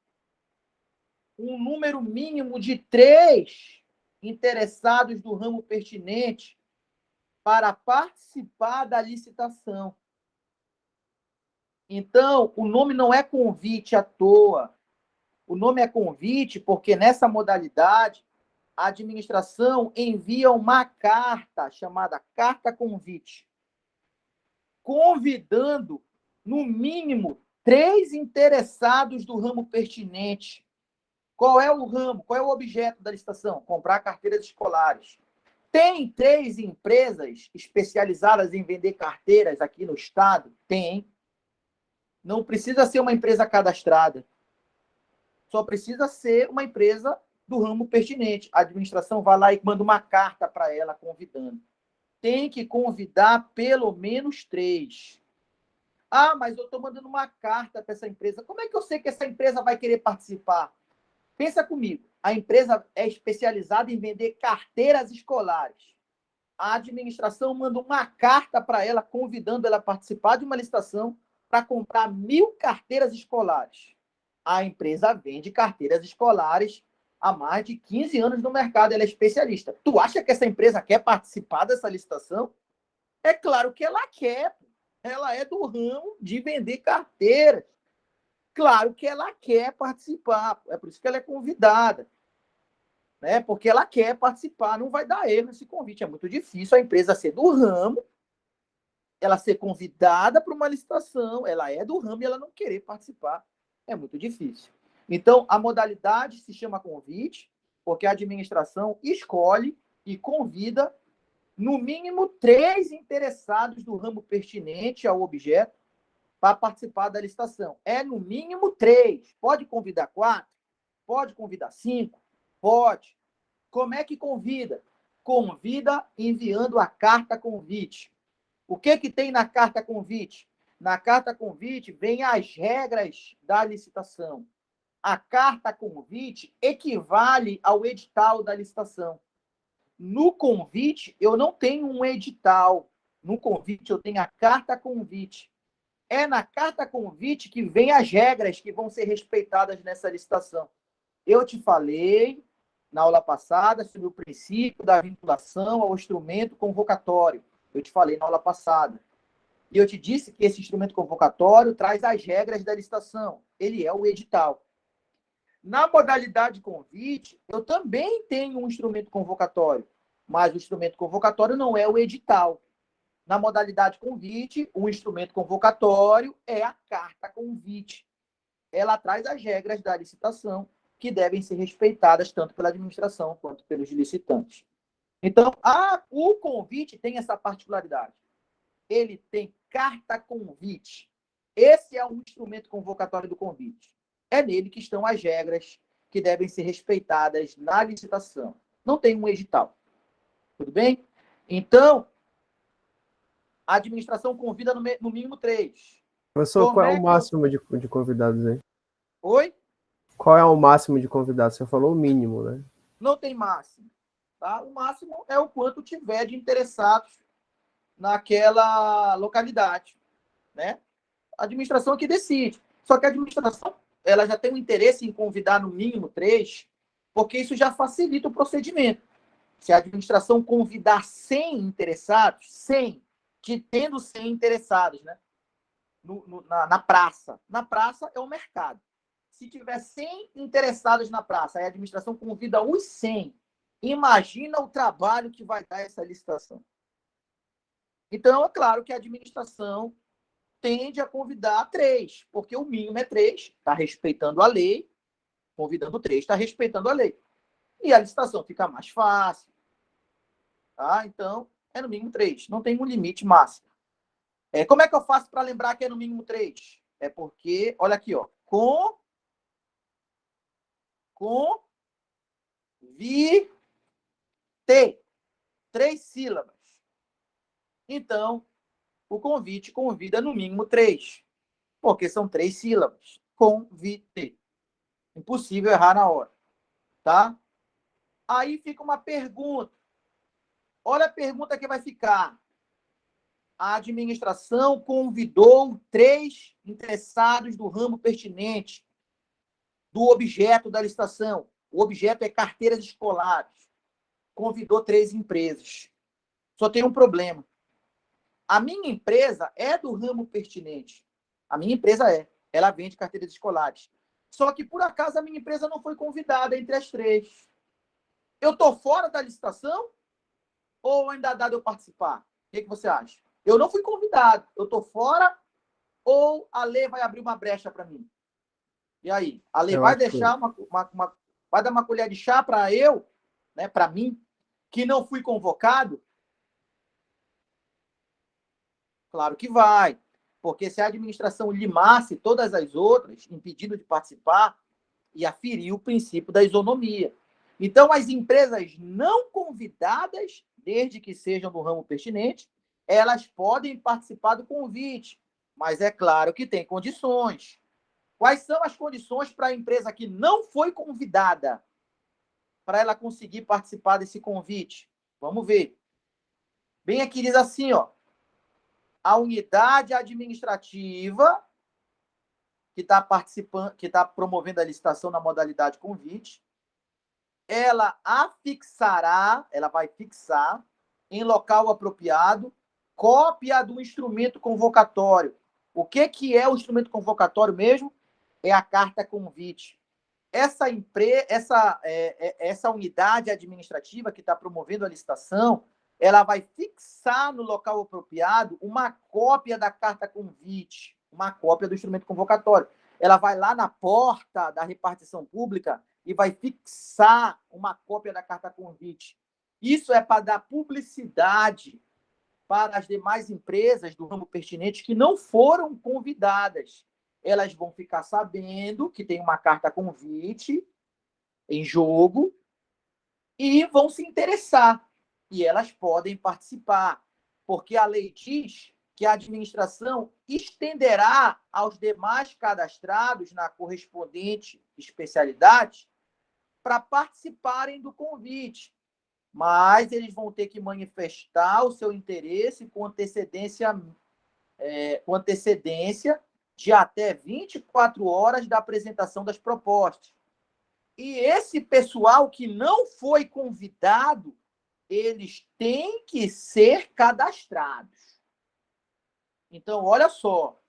um número mínimo de 3 interessados do ramo pertinente para participar da licitação. Então, o nome não é convite à toa. O nome é convite porque nessa modalidade a administração envia uma carta chamada carta convite, convidando, no mínimo, 3 interessados do ramo pertinente. Qual é o ramo? Qual é o objeto da licitação? Comprar carteiras escolares. Tem 3 empresas especializadas em vender carteiras aqui no estado? Tem. Não precisa ser uma empresa cadastrada. Só precisa ser uma empresa do ramo pertinente. A administração vai lá e manda uma carta para ela convidando. Tem que convidar pelo menos 3. Ah, mas eu estou mandando uma carta para essa empresa. Como é que eu sei que essa empresa vai querer participar? Pensa comigo. A empresa é especializada em vender carteiras escolares. A administração manda uma carta para ela, convidando ela a participar de uma licitação para comprar 1.000 carteiras escolares. A empresa vende carteiras escolares há mais de 15 anos no mercado. Ela é especialista. Tu acha que essa empresa quer participar dessa licitação? É claro que ela quer. Ela é do ramo de vender carteiras. Claro que ela quer participar. É por isso que ela é convidada. Né? Porque ela quer participar. Não vai dar erro esse convite. É muito difícil a empresa ser do ramo, ela ser convidada para uma licitação, ela é do ramo e ela não querer participar. É muito difícil. Então, a modalidade se chama convite, porque a administração escolhe e convida, no mínimo, 3 interessados do ramo pertinente ao objeto para participar da licitação. É, no mínimo, 3. Pode convidar 4? Pode convidar 5? Pode. Como é que convida? Convida enviando a carta convite. O que tem na carta convite? Na carta convite vem as regras da licitação. A carta convite equivale ao edital da licitação. No convite, eu não tenho um edital. No convite, eu tenho a carta convite. É na carta convite que vem as regras que vão ser respeitadas nessa licitação. Eu te falei na aula passada sobre o princípio da vinculação ao instrumento convocatório. Eu te falei na aula passada. E eu te disse que esse instrumento convocatório traz as regras da licitação. Ele é o edital. Na modalidade convite, eu também tenho um instrumento convocatório, mas o instrumento convocatório não é o edital. Na modalidade convite, o instrumento convocatório é a carta convite. Ela traz as regras da licitação, que devem ser respeitadas tanto pela administração quanto pelos licitantes. Então, o convite tem essa particularidade. Ele tem carta convite. Esse é o instrumento convocatório do convite. É nele que estão as regras que devem ser respeitadas na licitação. Não tem um edital. Tudo bem? Então, a administração convida no mínimo 3. Professor, qual é o máximo de convidados aí? Oi? Qual é o máximo de convidados? Você falou o mínimo, né? Não tem máximo. Tá? O máximo é o quanto tiver de interessados naquela localidade. Né? A administração é que decide. Só que a administração ela já tem um interesse em convidar no mínimo 3, porque isso já facilita o procedimento. Se a administração convidar 100 interessados, 100, tendo 100 interessados, né? Na praça. Na praça é o mercado. Se tiver 100 interessados na praça, aí a administração convida os 100. Imagina o trabalho que vai dar essa licitação. Então, é claro que a administração tende a convidar 3, porque o mínimo é 3, está respeitando a lei, convidando 3, está respeitando a lei. E a licitação fica mais fácil. Tá? Então, é no mínimo 3, não tem um limite máximo. Como é que eu faço para lembrar que é no mínimo 3? É porque, olha aqui, ó, convite, 3 sílabas. Então, o convite convida no mínimo 3, porque são 3 sílabas. Convite. Impossível errar na hora. Tá? Aí fica uma pergunta. Olha a pergunta que vai ficar. A administração convidou 3 interessados do ramo pertinente do objeto da licitação. O objeto é carteiras escolares. Convidou 3 empresas. Só tem um problema. A minha empresa é do ramo pertinente. A minha empresa é. Ela vende carteiras escolares. Só que, por acaso, a minha empresa não foi convidada entre as 3. Eu estou fora da licitação ou ainda dá de eu participar? O que você acha? Eu não fui convidado. Eu estou fora ou a lei vai abrir uma brecha para mim? E aí? A lei Eu vai acho que deixar vai dar uma colher de chá para eu, né, para mim, que não fui convocado? Claro que vai. Porque se a administração limasse todas as outras, impedindo de participar, ia ferir o princípio da isonomia. Então, as empresas não convidadas, desde que sejam do ramo pertinente, elas podem participar do convite, mas é claro que tem condições. Quais são as condições para a empresa que não foi convidada para ela conseguir participar desse convite? Vamos ver. Bem aqui diz assim, ó, a unidade administrativa que está participando, que está promovendo a licitação na modalidade convite, ela afixará, ela vai fixar em local apropriado cópia do instrumento convocatório. O que é o instrumento convocatório mesmo? É a carta convite. Essa unidade administrativa que está promovendo a licitação, ela vai fixar no local apropriado uma cópia da carta convite, uma cópia do instrumento convocatório. Ela vai lá na porta da repartição pública e vai fixar uma cópia da carta convite. Isso é para dar publicidade para as demais empresas do ramo pertinente que não foram convidadas. Elas vão ficar sabendo que tem uma carta convite em jogo e vão se interessar. E elas podem participar, porque a lei diz que a administração estenderá aos demais cadastrados na correspondente especialidade para participarem do convite. Mas eles vão ter que manifestar o seu interesse com antecedência de até 24 horas da apresentação das propostas. E esse pessoal que não foi convidado, eles têm que ser cadastrados. Então, olha só,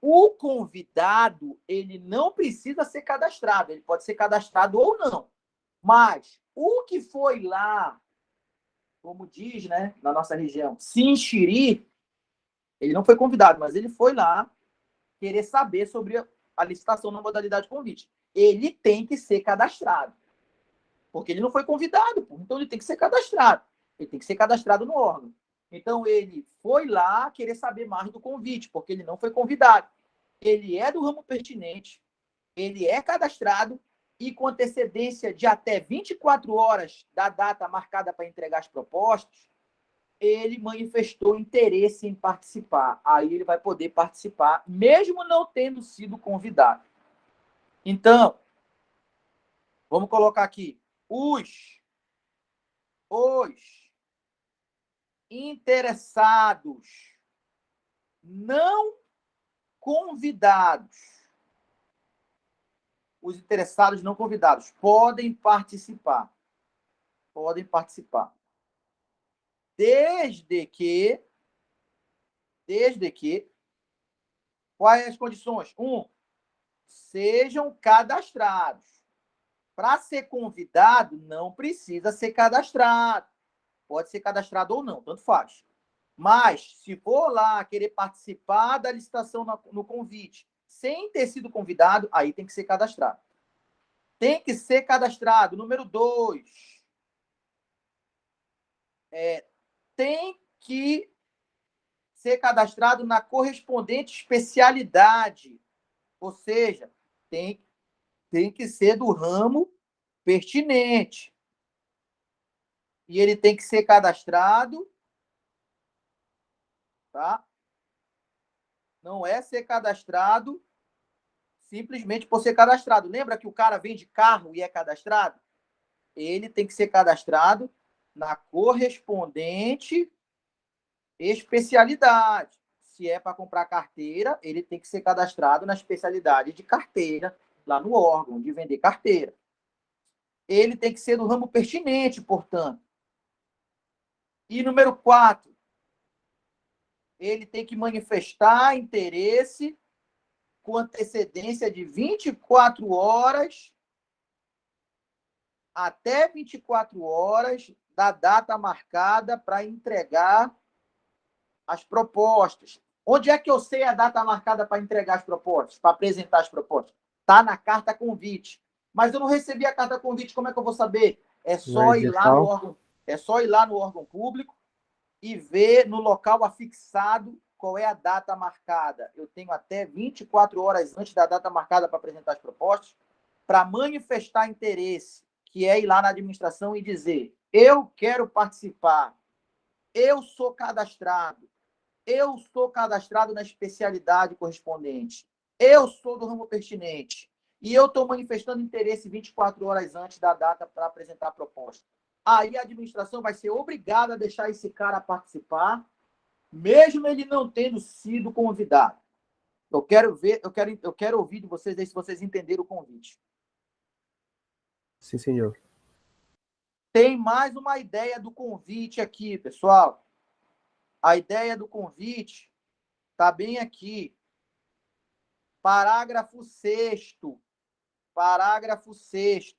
o convidado, ele não precisa ser cadastrado, ele pode ser cadastrado ou não. Mas o que foi lá, como diz, né, na nossa região, se enxerir, ele não foi convidado, mas ele foi lá querer saber sobre a licitação na modalidade convite. Ele tem que ser cadastrado, porque ele não foi convidado, então ele tem que ser cadastrado. Ele tem que ser cadastrado no órgão. Então ele foi lá querer saber mais do convite, porque ele não foi convidado. Ele é do ramo pertinente, ele é cadastrado e com antecedência de até 24 horas da data marcada para entregar as propostas, ele manifestou interesse em participar. Aí ele vai poder participar, mesmo não tendo sido convidado. Então, vamos colocar aqui. Os interessados não convidados, os interessados não convidados podem participar. Podem participar. Desde que, quais as condições? 1, sejam cadastrados. Para ser convidado, não precisa ser cadastrado. Pode ser cadastrado ou não, tanto faz. Mas, se for lá querer participar da licitação no convite, sem ter sido convidado, aí tem que ser cadastrado. Tem que ser cadastrado. Número 2. Tem que ser cadastrado na correspondente especialidade. Ou seja, tem que ser do ramo pertinente. E ele tem que ser cadastrado, tá? Não é ser cadastrado simplesmente por ser cadastrado. Lembra que o cara vende carro e é cadastrado? Ele tem que ser cadastrado na correspondente especialidade. Se é para comprar carteira, ele tem que ser cadastrado na especialidade de carteira, lá no órgão de vender carteira. Ele tem que ser do ramo pertinente, portanto. E número 4, ele tem que manifestar interesse com antecedência de 24 horas até 24 horas da data marcada para entregar as propostas. Onde é que eu sei a data marcada para entregar as propostas, para apresentar as propostas? Está na carta convite. Mas eu não recebi a carta convite, como é que eu vou saber? É só ir lá no órgão, público e ver no local afixado qual é a data marcada. Eu tenho até 24 horas antes da data marcada para apresentar as propostas, para manifestar interesse, que é ir lá na administração e dizer: eu quero participar, eu sou cadastrado na especialidade correspondente, eu sou do ramo pertinente, e eu estou manifestando interesse 24 horas antes da data para apresentar a proposta. Aí a administração vai ser obrigada a deixar esse cara participar, mesmo ele não tendo sido convidado. Eu quero ouvir de vocês aí se vocês entenderam o convite. Sim, senhor. Tem mais uma ideia do convite aqui, pessoal. A ideia do convite está bem aqui. Parágrafo 6º. Parágrafo 6º.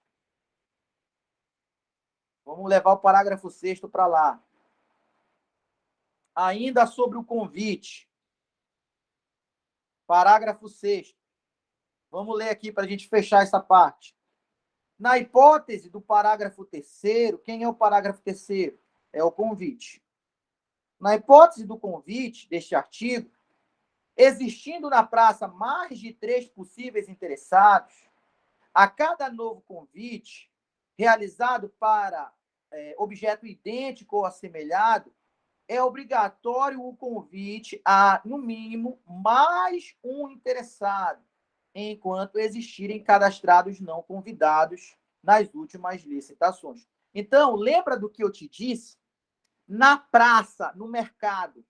Vamos levar o parágrafo 6º para lá. Ainda sobre o convite. Parágrafo 6º. Vamos ler aqui para a gente fechar essa parte. Na hipótese do parágrafo 3º, quem é o parágrafo 3º? É o convite. Na hipótese do convite deste artigo, existindo na praça mais de 3 possíveis interessados, a cada novo convite realizado para objeto idêntico ou assemelhado, é obrigatório o convite a, no mínimo, mais um interessado, enquanto existirem cadastrados não convidados nas últimas licitações. Então, lembra do que eu te disse? Na praça, no mercado,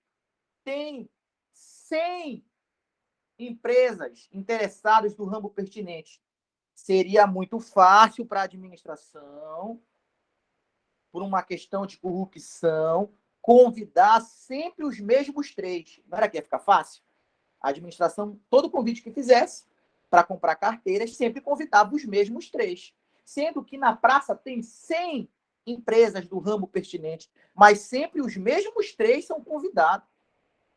tem 100 empresas interessadas do ramo pertinente. Seria muito fácil para a administração, por uma questão de corrupção, convidar sempre os mesmos 3. Não era que ia ficar fácil? A administração, todo convite que fizesse para comprar carteiras, sempre convidava os mesmos 3. Sendo que na praça tem 100 empresas do ramo pertinente, mas sempre os mesmos 3 são convidados.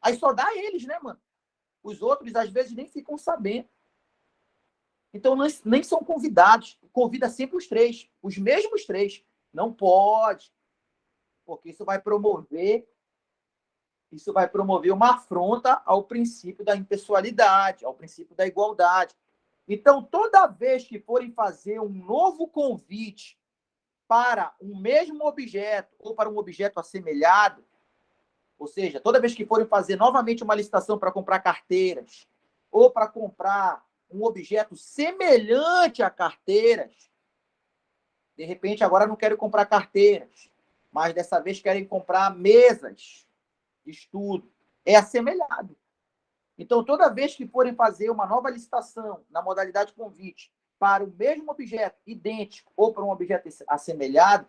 Aí só dá eles, né, mano? Os outros, às vezes, nem ficam sabendo. Então, nem são convidados. Convida sempre os 3, os mesmos 3. Não pode, porque isso vai promover uma afronta ao princípio da impessoalidade, ao princípio da igualdade. Então, toda vez que forem fazer um novo convite para um mesmo objeto ou para um objeto assemelhado, ou seja, toda vez que forem fazer novamente uma licitação para comprar carteiras ou para comprar um objeto semelhante a carteiras, de repente agora não querem comprar carteiras, mas dessa vez querem comprar mesas de estudo, é assemelhado. Então, toda vez que forem fazer uma nova licitação na modalidade convite para o mesmo objeto idêntico ou para um objeto assemelhado,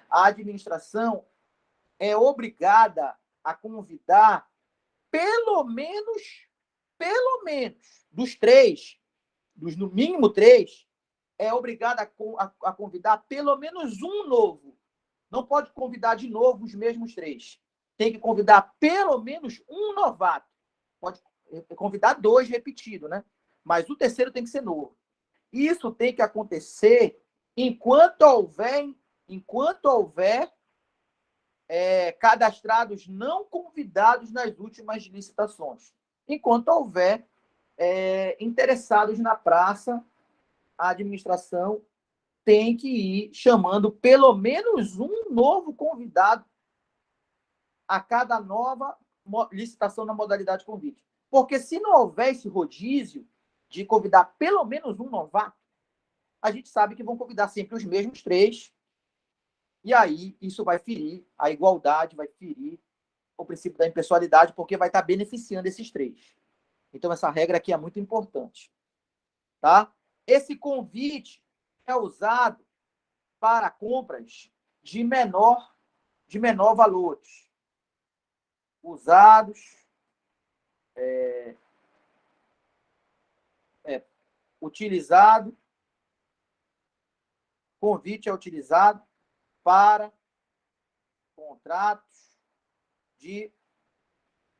a administração é obrigada a convidar pelo menos, dos 3, no mínimo 3, é obrigada a convidar pelo menos um novo. Não pode convidar de novo os mesmos 3. Tem que convidar pelo menos um novato. Pode convidar 2 repetidos, né? Mas o terceiro tem que ser novo. Isso tem que acontecer enquanto houver cadastrados não convidados nas últimas licitações. Enquanto houver interessados na praça, a administração tem que ir chamando pelo menos um novo convidado a cada nova licitação na modalidade convite. Porque se não houver esse rodízio de convidar pelo menos um novato, a gente sabe que vão convidar sempre os mesmos 3, e aí isso vai ferir a igualdade, vai ferir o princípio da impessoalidade, porque vai estar beneficiando esses 3. Então, essa regra aqui é muito importante. Tá? Esse convite é usado para compras de menor valores. Usados, utilizado convite é utilizado para contratos de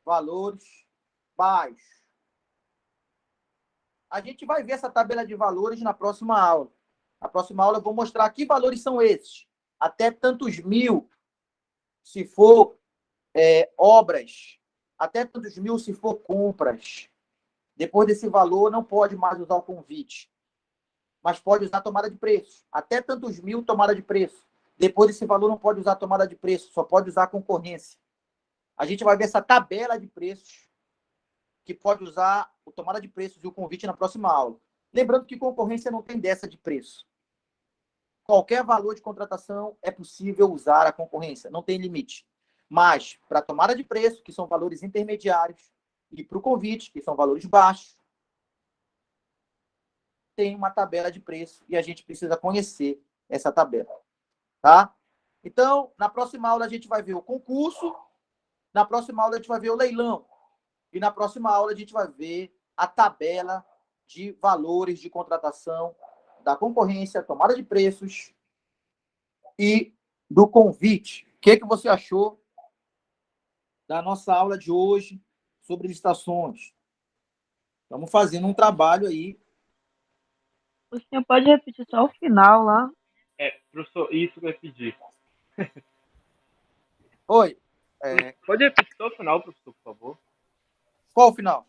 valores baixos. A gente vai ver essa tabela de valores na próxima aula. Na próxima aula eu vou mostrar que valores são esses. Até tantos mil, se for obras. Até tantos mil, se for compras. Depois desse valor, não pode mais usar o convite. Mas pode usar a tomada de preço. Até tantos mil, tomada de preço. Depois desse valor, não pode usar a tomada de preço. Só pode usar a concorrência. A gente vai ver essa tabela de preços que pode usar a tomada de preços e o convite na próxima aula. Lembrando que concorrência não tem dessa de preço. Qualquer valor de contratação é possível usar a concorrência, não tem limite. Mas, para a tomada de preço, que são valores intermediários, e para o convite, que são valores baixos, tem uma tabela de preço e a gente precisa conhecer essa tabela. Tá? Então, na próxima aula a gente vai ver o concurso, na próxima aula a gente vai ver o leilão, e na próxima aula a gente vai ver a tabela de valores de contratação da concorrência, tomada de preços e do convite. O que você achou da nossa aula de hoje sobre licitações? Estamos fazendo um trabalho aí. O senhor pode repetir só o final lá? Professor, isso que eu ia pedir. Oi. Pode repetir só o final, professor, por favor? Qual o final?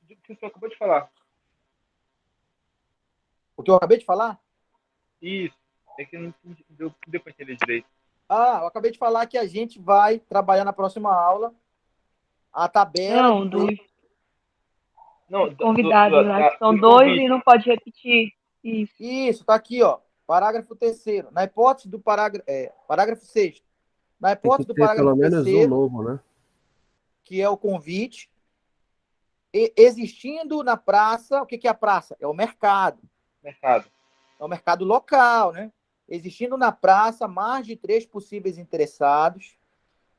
O que o senhor acabou de falar. O que eu acabei de falar? Isso. É que não deu para entender direito. Eu acabei de falar que a gente vai trabalhar na próxima aula a tabela. Não, convidados, né? São dois convite. E não pode repetir. Isso, tá aqui, ó. Parágrafo 3º. Na hipótese do parágrafo 6º. Na hipótese do parágrafo pelo menos 3º, um novo, né? Que é o convite, existindo na praça, o que é a praça? É o mercado. Mercado. É o mercado local, né? Existindo na praça mais de 3 possíveis interessados,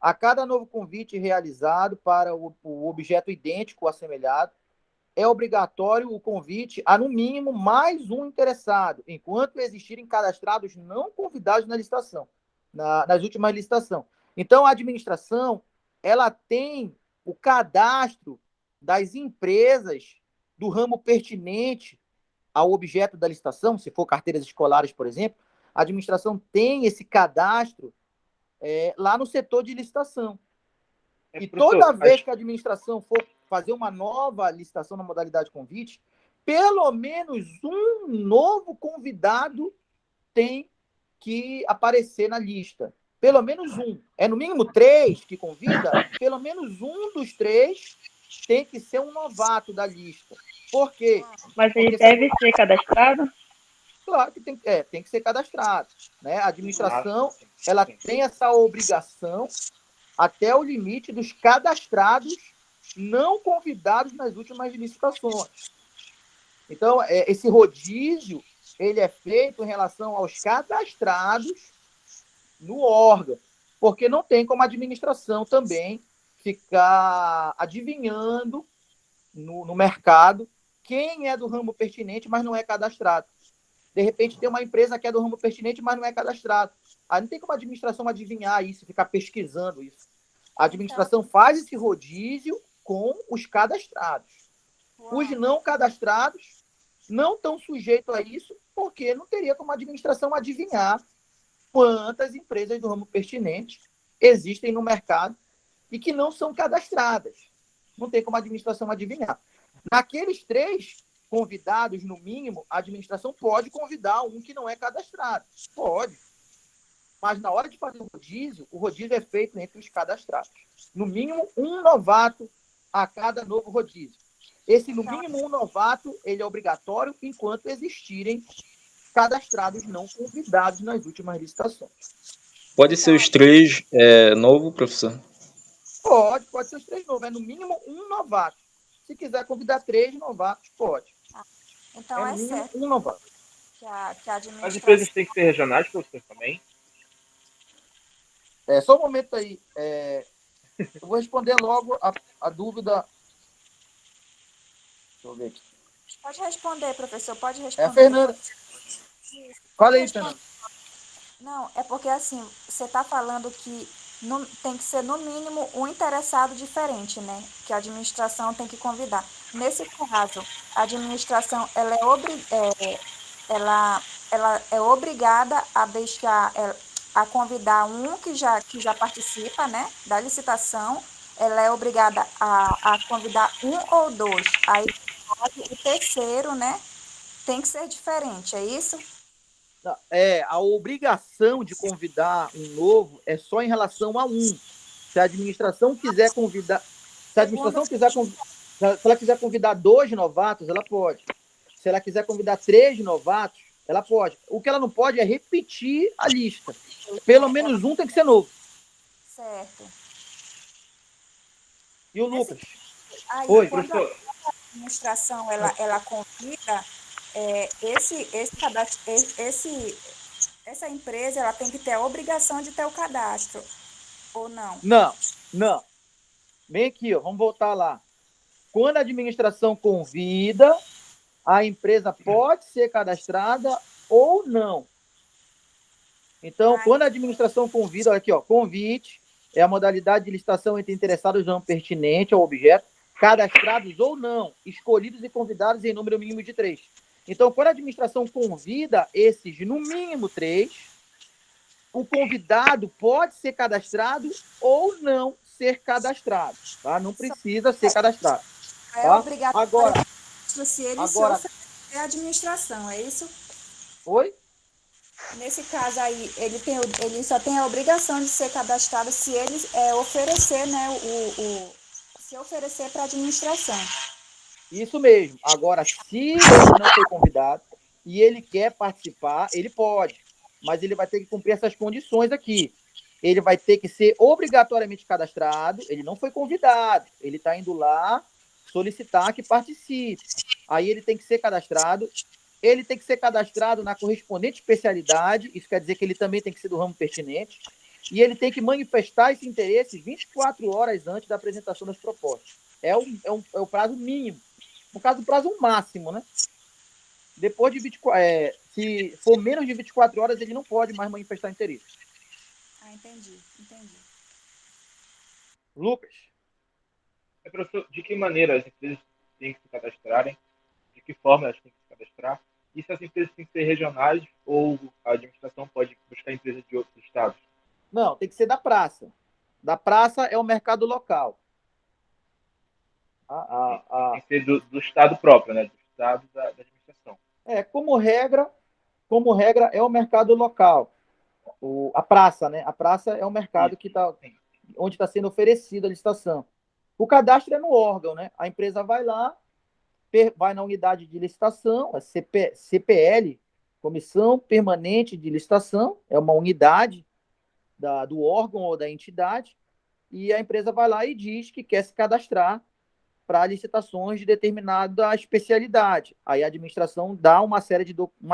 a cada novo convite realizado para o objeto idêntico ou assemelhado, é obrigatório o convite a, no mínimo, mais um interessado, enquanto existirem cadastrados não convidados na licitação, nas últimas licitações. Então, a administração, ela tem o cadastro das empresas do ramo pertinente ao objeto da licitação, se for carteiras escolares, por exemplo, a administração tem esse cadastro lá no setor de licitação. E toda vez que a administração for fazer uma nova licitação na modalidade convite, pelo menos um novo convidado tem que aparecer na lista. Pelo menos um. É no mínimo 3 que convida, pelo menos um dos 3 tem que ser um novato da lista. Por quê? Mas ele deve ser cadastrado? Claro que tem que ser cadastrado. Né? A administração ela tem essa obrigação até o limite dos cadastrados não convidados nas últimas licitações. Então, esse rodízio ele é feito em relação aos cadastrados no órgão, porque não tem como a administração também ficar adivinhando no mercado quem é do ramo pertinente, mas não é cadastrado. De repente, tem uma empresa que é do ramo pertinente, mas não é cadastrado. Aí não tem como a administração adivinhar isso, ficar pesquisando isso. A administração faz esse rodízio com os cadastrados. Os não cadastrados não estão sujeitos a isso, porque não teria como a administração adivinhar quantas empresas do ramo pertinente existem no mercado e que não são cadastradas. Não tem como a administração adivinhar. Naqueles 3 convidados, no mínimo, a administração pode convidar um que não é cadastrado. Pode. Mas na hora de fazer o rodízio é feito entre os cadastrados. No mínimo, um novato a cada novo rodízio. Esse, no mínimo, um novato, ele é obrigatório enquanto existirem cadastrados não convidados nas últimas licitações. Pode ser os 3 novo, professor? Pode ser os 3 novos. É no mínimo um novato. Se quiser convidar 3 novatos, pode. Então é certo. Um novato. Que a administração... As empresas têm que ser regionais, professor, também? Só um momento aí. Eu vou responder logo a dúvida. Deixa eu ver aqui. Pode responder, professor. Pode responder. Fernanda. Fala aí, Fernando. Não, é porque assim, você está falando que tem que ser no mínimo um interessado diferente, né? Que a administração tem que convidar. Nesse caso, a administração ela é obrigada a deixar a convidar um que já participa, né? Da licitação. Ela é obrigada a convidar um ou dois. Aí o terceiro, né? Tem que ser diferente, é isso? A obrigação de convidar um novo é só em relação a um. Se a administração quiser convidar, se a administração quiser, se ela quiser convidar 2 novatos, ela pode. Se ela quiser convidar 3 novatos, ela pode. O que ela não pode é repetir a lista. Pelo menos um tem que ser novo. Certo. E o Lucas? Aí, Oi, quando Professor, a administração ela convida, essa empresa ela tem que ter a obrigação de ter o cadastro, ou não? Não. Vem aqui, ó, vamos voltar lá. Quando a administração convida, a empresa pode ser cadastrada ou não. Então, quando a administração convida, olha aqui, ó, convite é a modalidade de licitação entre interessados no ramo pertinente ao objeto, cadastrados ou não, escolhidos e convidados em número mínimo de 3. Então, quando a administração convida esses, no mínimo 3, o convidado pode ser cadastrado ou não ser cadastrado, tá? Não precisa ser cadastrado. É Tá? obrigado Agora, se ele se agora, oferecer à administração, é isso? oi? Nesse caso aí, ele só tem a obrigação de ser cadastrado se ele oferecer, né, se oferecer para a administração. Isso mesmo. Agora, se ele não foi convidado e ele quer participar, ele pode, mas ele vai ter que cumprir essas condições aqui. Ele vai ter que ser obrigatoriamente cadastrado, ele não foi convidado, ele está indo lá solicitar que participe. Aí ele tem que ser cadastrado, ele tem que ser cadastrado na correspondente especialidade, isso quer dizer que ele também tem que ser do ramo pertinente, e ele tem que manifestar esse interesse 24 horas antes da apresentação das propostas. É o prazo mínimo. No caso, o prazo máximo, né? Depois de 24, se for menos de 24 horas, ele não pode mais manifestar interesse. Ah, entendi. Lucas? professor, de que maneira as empresas têm que se cadastrarem? De que forma elas têm que se cadastrar? E se as empresas têm que ser regionais ou a administração pode buscar empresas de outros estados? Não, tem que ser da praça. Da praça é o mercado local. Tem que ser do estado próprio, né? Do estado da administração. Como regra, é o mercado local. A praça, né? A praça é o mercado que onde está sendo oferecida a licitação. O cadastro é no órgão, né? A empresa vai lá, vai na unidade de licitação, a CPL, Comissão Permanente de Licitação, é uma unidade do órgão ou da entidade, e a empresa vai lá e diz que quer se cadastrar para licitações de determinada especialidade. Aí a administração dá uma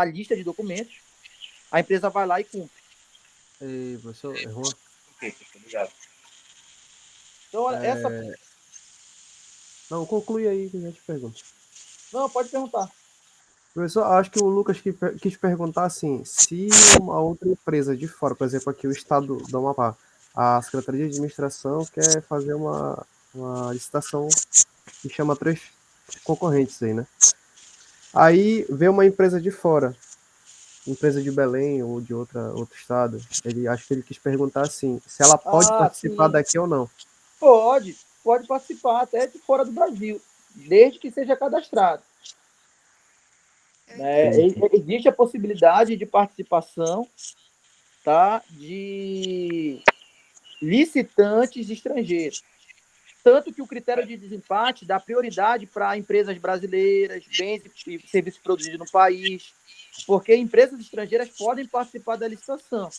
lista de documentos, a empresa vai lá e cumpre. E você errou? Ok, obrigado. Então, Não, conclui aí que eu já te pergunto. Não, pode perguntar. Professor, acho que o Lucas quis perguntar assim, se uma outra empresa de fora, por exemplo, aqui o estado do Amapá, a Secretaria de Administração quer fazer uma licitação que chama 3 concorrentes aí, né? Aí vê uma empresa de fora, empresa de Belém ou de outro estado, acho que ele quis perguntar assim, se ela pode participar daqui ou não. Pode participar até de fora do Brasil, desde que seja cadastrado. Existe a possibilidade de participação, tá, de licitantes estrangeiros. Tanto que o critério de desempate dá prioridade para empresas brasileiras, bens e serviços produzidos no país, porque empresas estrangeiras podem participar da licitação.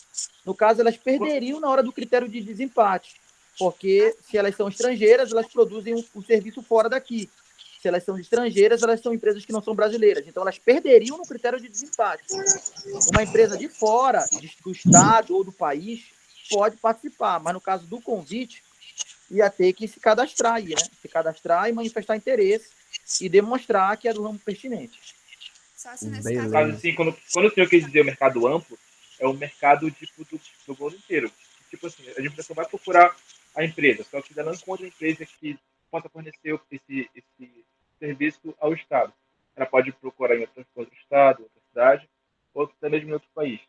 No caso, elas perderiam na hora do critério de desempate, porque se elas são estrangeiras, elas produzem um serviço fora daqui. Se elas são estrangeiras, elas são empresas que não são brasileiras. Então, elas perderiam no critério de desempate. Uma empresa de fora, do estado ou do país, pode participar, mas no caso do convite, ia ter que se cadastrar aí, né? Se cadastrar e manifestar interesse e demonstrar que é do ramo pertinente. Só se nesse caso. Mas, Beleza. assim, quando o senhor quis dizer o mercado amplo, é o mercado tipo, do mundo inteiro. Tipo assim, a administração vai procurar a empresa, só que ainda não encontra a empresa que possa fornecer esse serviço ao Estado. Ela pode procurar em outro estado, outra cidade, ou até mesmo em outro país.